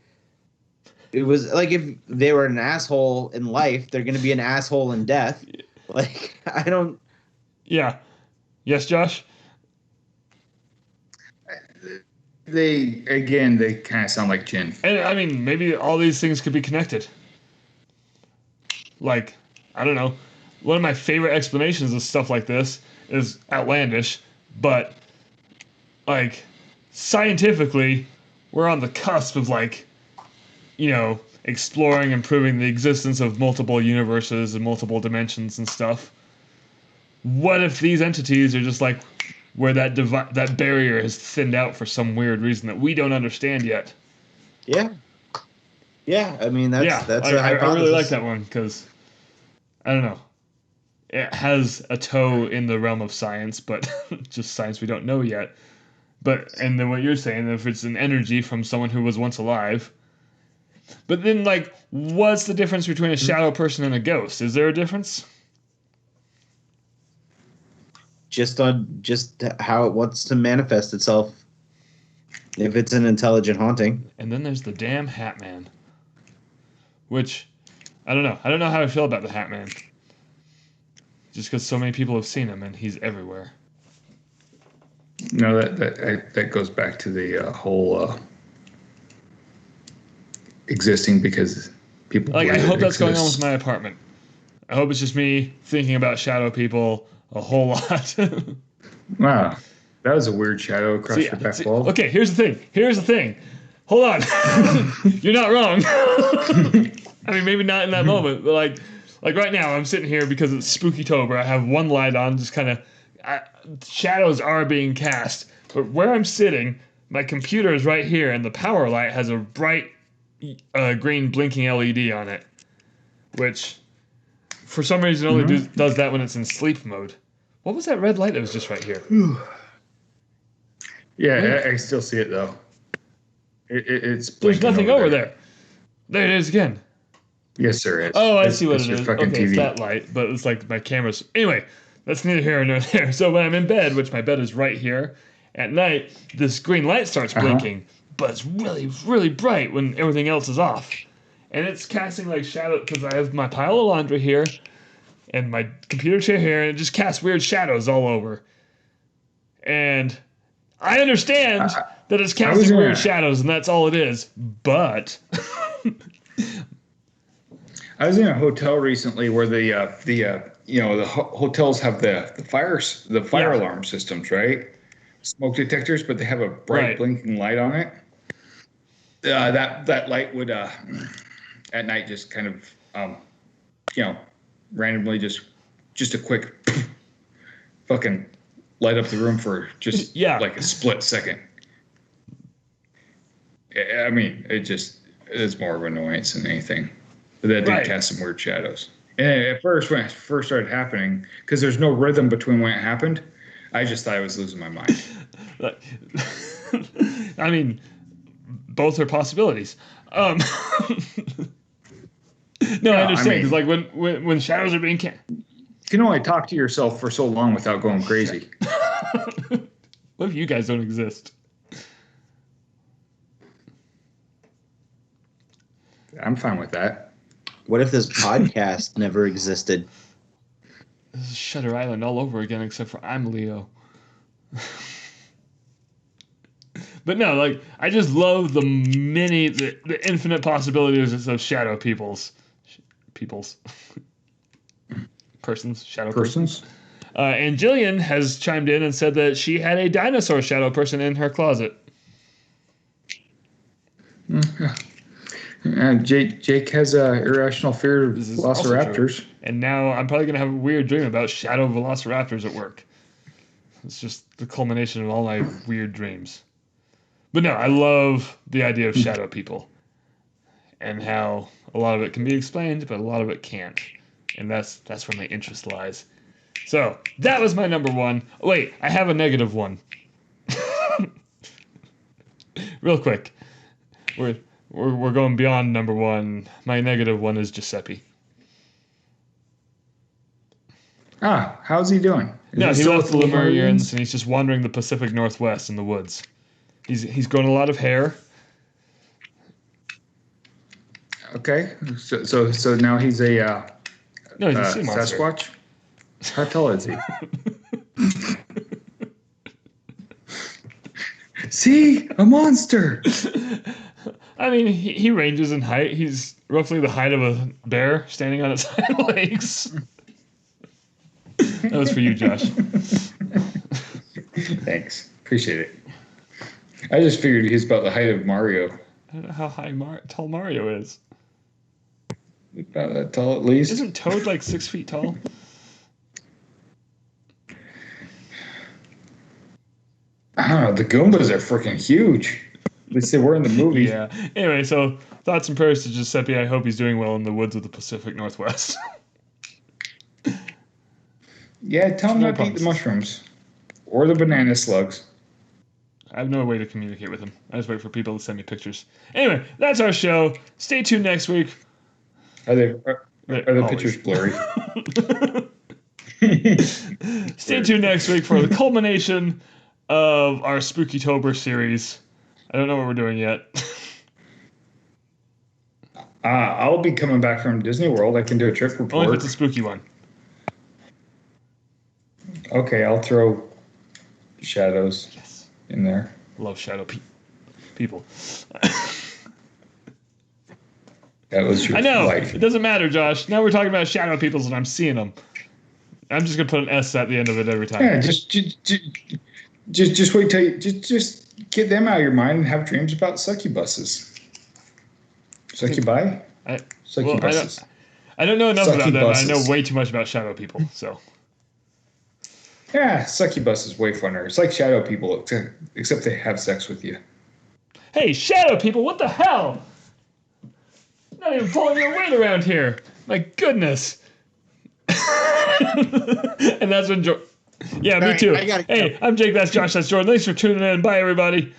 it was like if they were an asshole in life, they're going to be an asshole in death. Like I don't. Yeah. Yes, Josh. They kind of sound like Jinn. And I mean, maybe all these things could be connected. Like, I don't know. One of my favorite explanations of stuff like this is outlandish, but like scientifically, we're on the cusp of like, exploring and proving the existence of multiple universes and multiple dimensions and stuff. What if these entities are just like where that barrier has thinned out for some weird reason that we don't understand yet? Yeah. I mean, that's a hypothesis. I really like that one because I don't know. It has a toe in the realm of science, but just science we don't know yet. And then what you're saying, if it's an energy from someone who was once alive. But then, like, what's the difference between a shadow person and a ghost? Is there a difference? just how it wants to manifest itself. If it's an intelligent haunting. And then there's the damn Hat Man, which I don't know. I don't know how I feel about the Hat Man. Just because so many people have seen him and he's everywhere. No, that goes back to the whole existing because people. Like, I believe hope it that's going on exists. with my apartment. I hope it's just me thinking about shadow people a whole lot. Wow, that was a weird shadow across your back wall. Okay, here's the thing. Hold on. You're not wrong. I mean, maybe not in that moment, but like right now, I'm sitting here because it's Spookytober. I have one light on, just kind of shadows are being cast. But where I'm sitting, my computer is right here, and the power light has a bright green blinking LED on it, which for some reason only does that when it's in sleep mode. What was that red light that was just right here? Yeah, I still see it though. It's There's blinking nothing over there. There it is again. Yes, there is. Oh, I That's- see what that's it your is. fucking Okay, it's TV. that light, but it's like my camera's... Anyway, that's neither here nor there. So when I'm in bed, which my bed is right here, at night, this green light starts blinking, but it's really, really bright when everything else is off. And it's casting like shadow, because I have my pile of laundry here, and my computer chair here, and it just casts weird shadows all over. And I understand that it's casting weird shadows, and that's all it is, but... I was in a hotel recently where the hotels have the fire alarm systems, right? Smoke detectors, but they have a bright blinking light on it. That light would at night just kind of randomly just a quick fucking light up the room for just like a split second. I mean, it's more of an annoyance than anything. But that did cast some weird shadows. And at first, when it first started happening, because there's no rhythm between when it happened, I just thought I was losing my mind. I mean, both are possibilities. No, I understand, because like when shadows are being you can only talk to yourself for so long without going crazy. What if you guys don't exist? I'm fine with that. What if this podcast never existed? This is Shutter Island all over again, except for I'm Leo. But no, like, I just love the infinite possibilities of shadow peoples. Persons, shadow persons. And Jillian has chimed in and said that she had a dinosaur shadow person in her closet. Jake has a irrational fear of velociraptors. And now I'm probably going to have a weird dream about shadow velociraptors at work. It's just the culmination of all my weird dreams. But no, I love the idea of shadow people. And how a lot of it can be explained, but a lot of it can't. And that's where my interest lies. So, that was my number one. Oh, wait, I have a negative one. Real quick. We're going beyond number one. My negative one is Giuseppe. Ah, how's he doing? He left the Lemurians and he's just wandering the Pacific Northwest in the woods. He's grown a lot of hair. Okay, so now he's a he's a sea monster. Sasquatch. How tall is he? See, a monster. I mean, he ranges in height. He's roughly the height of a bear standing on its hind legs. That was for you, Josh. Thanks. Appreciate it. I just figured he's about the height of Mario. I don't know how tall Mario is. About that tall at least. Isn't Toad like 6 feet tall? I don't know. The Goombas are freaking huge. At least they were in the movie. Yeah. Anyway, so thoughts and prayers to Giuseppe. I hope he's doing well in the woods of the Pacific Northwest. Yeah, tell him not to eat the mushrooms. Or the banana slugs. I have no way to communicate with him. I just wait for people to send me pictures. Anyway, that's our show. Stay tuned next week. Are the pictures blurry? Stay tuned next week for the culmination of our Spookytober series. I don't know what we're doing yet. I'll be coming back from Disney World. I can do a trip Only if report. it's a spooky one. Okay, I'll throw shadows Yes. in there. Love shadow people. That was your I know. life. It doesn't matter, Josh. Now we're talking about shadow peoples and I'm seeing them. I'm just going to put an S at the end of it every time. Yeah, just wait till you just get them out of your mind and have dreams about succubuses. Succubi? Succubuses. I don't know enough about them. I know Succubuses. way too much about shadow people. So Yeah, succubus is way funner. It's like shadow people, except they have sex with you. hey, shadow people, what the hell? Not even pulling your weight around here. My goodness. And that's when Yeah, me All right, too. I gotta Hey, go. I'm Jake. That's Josh. That's Jordan. Thanks for tuning in. Bye, everybody.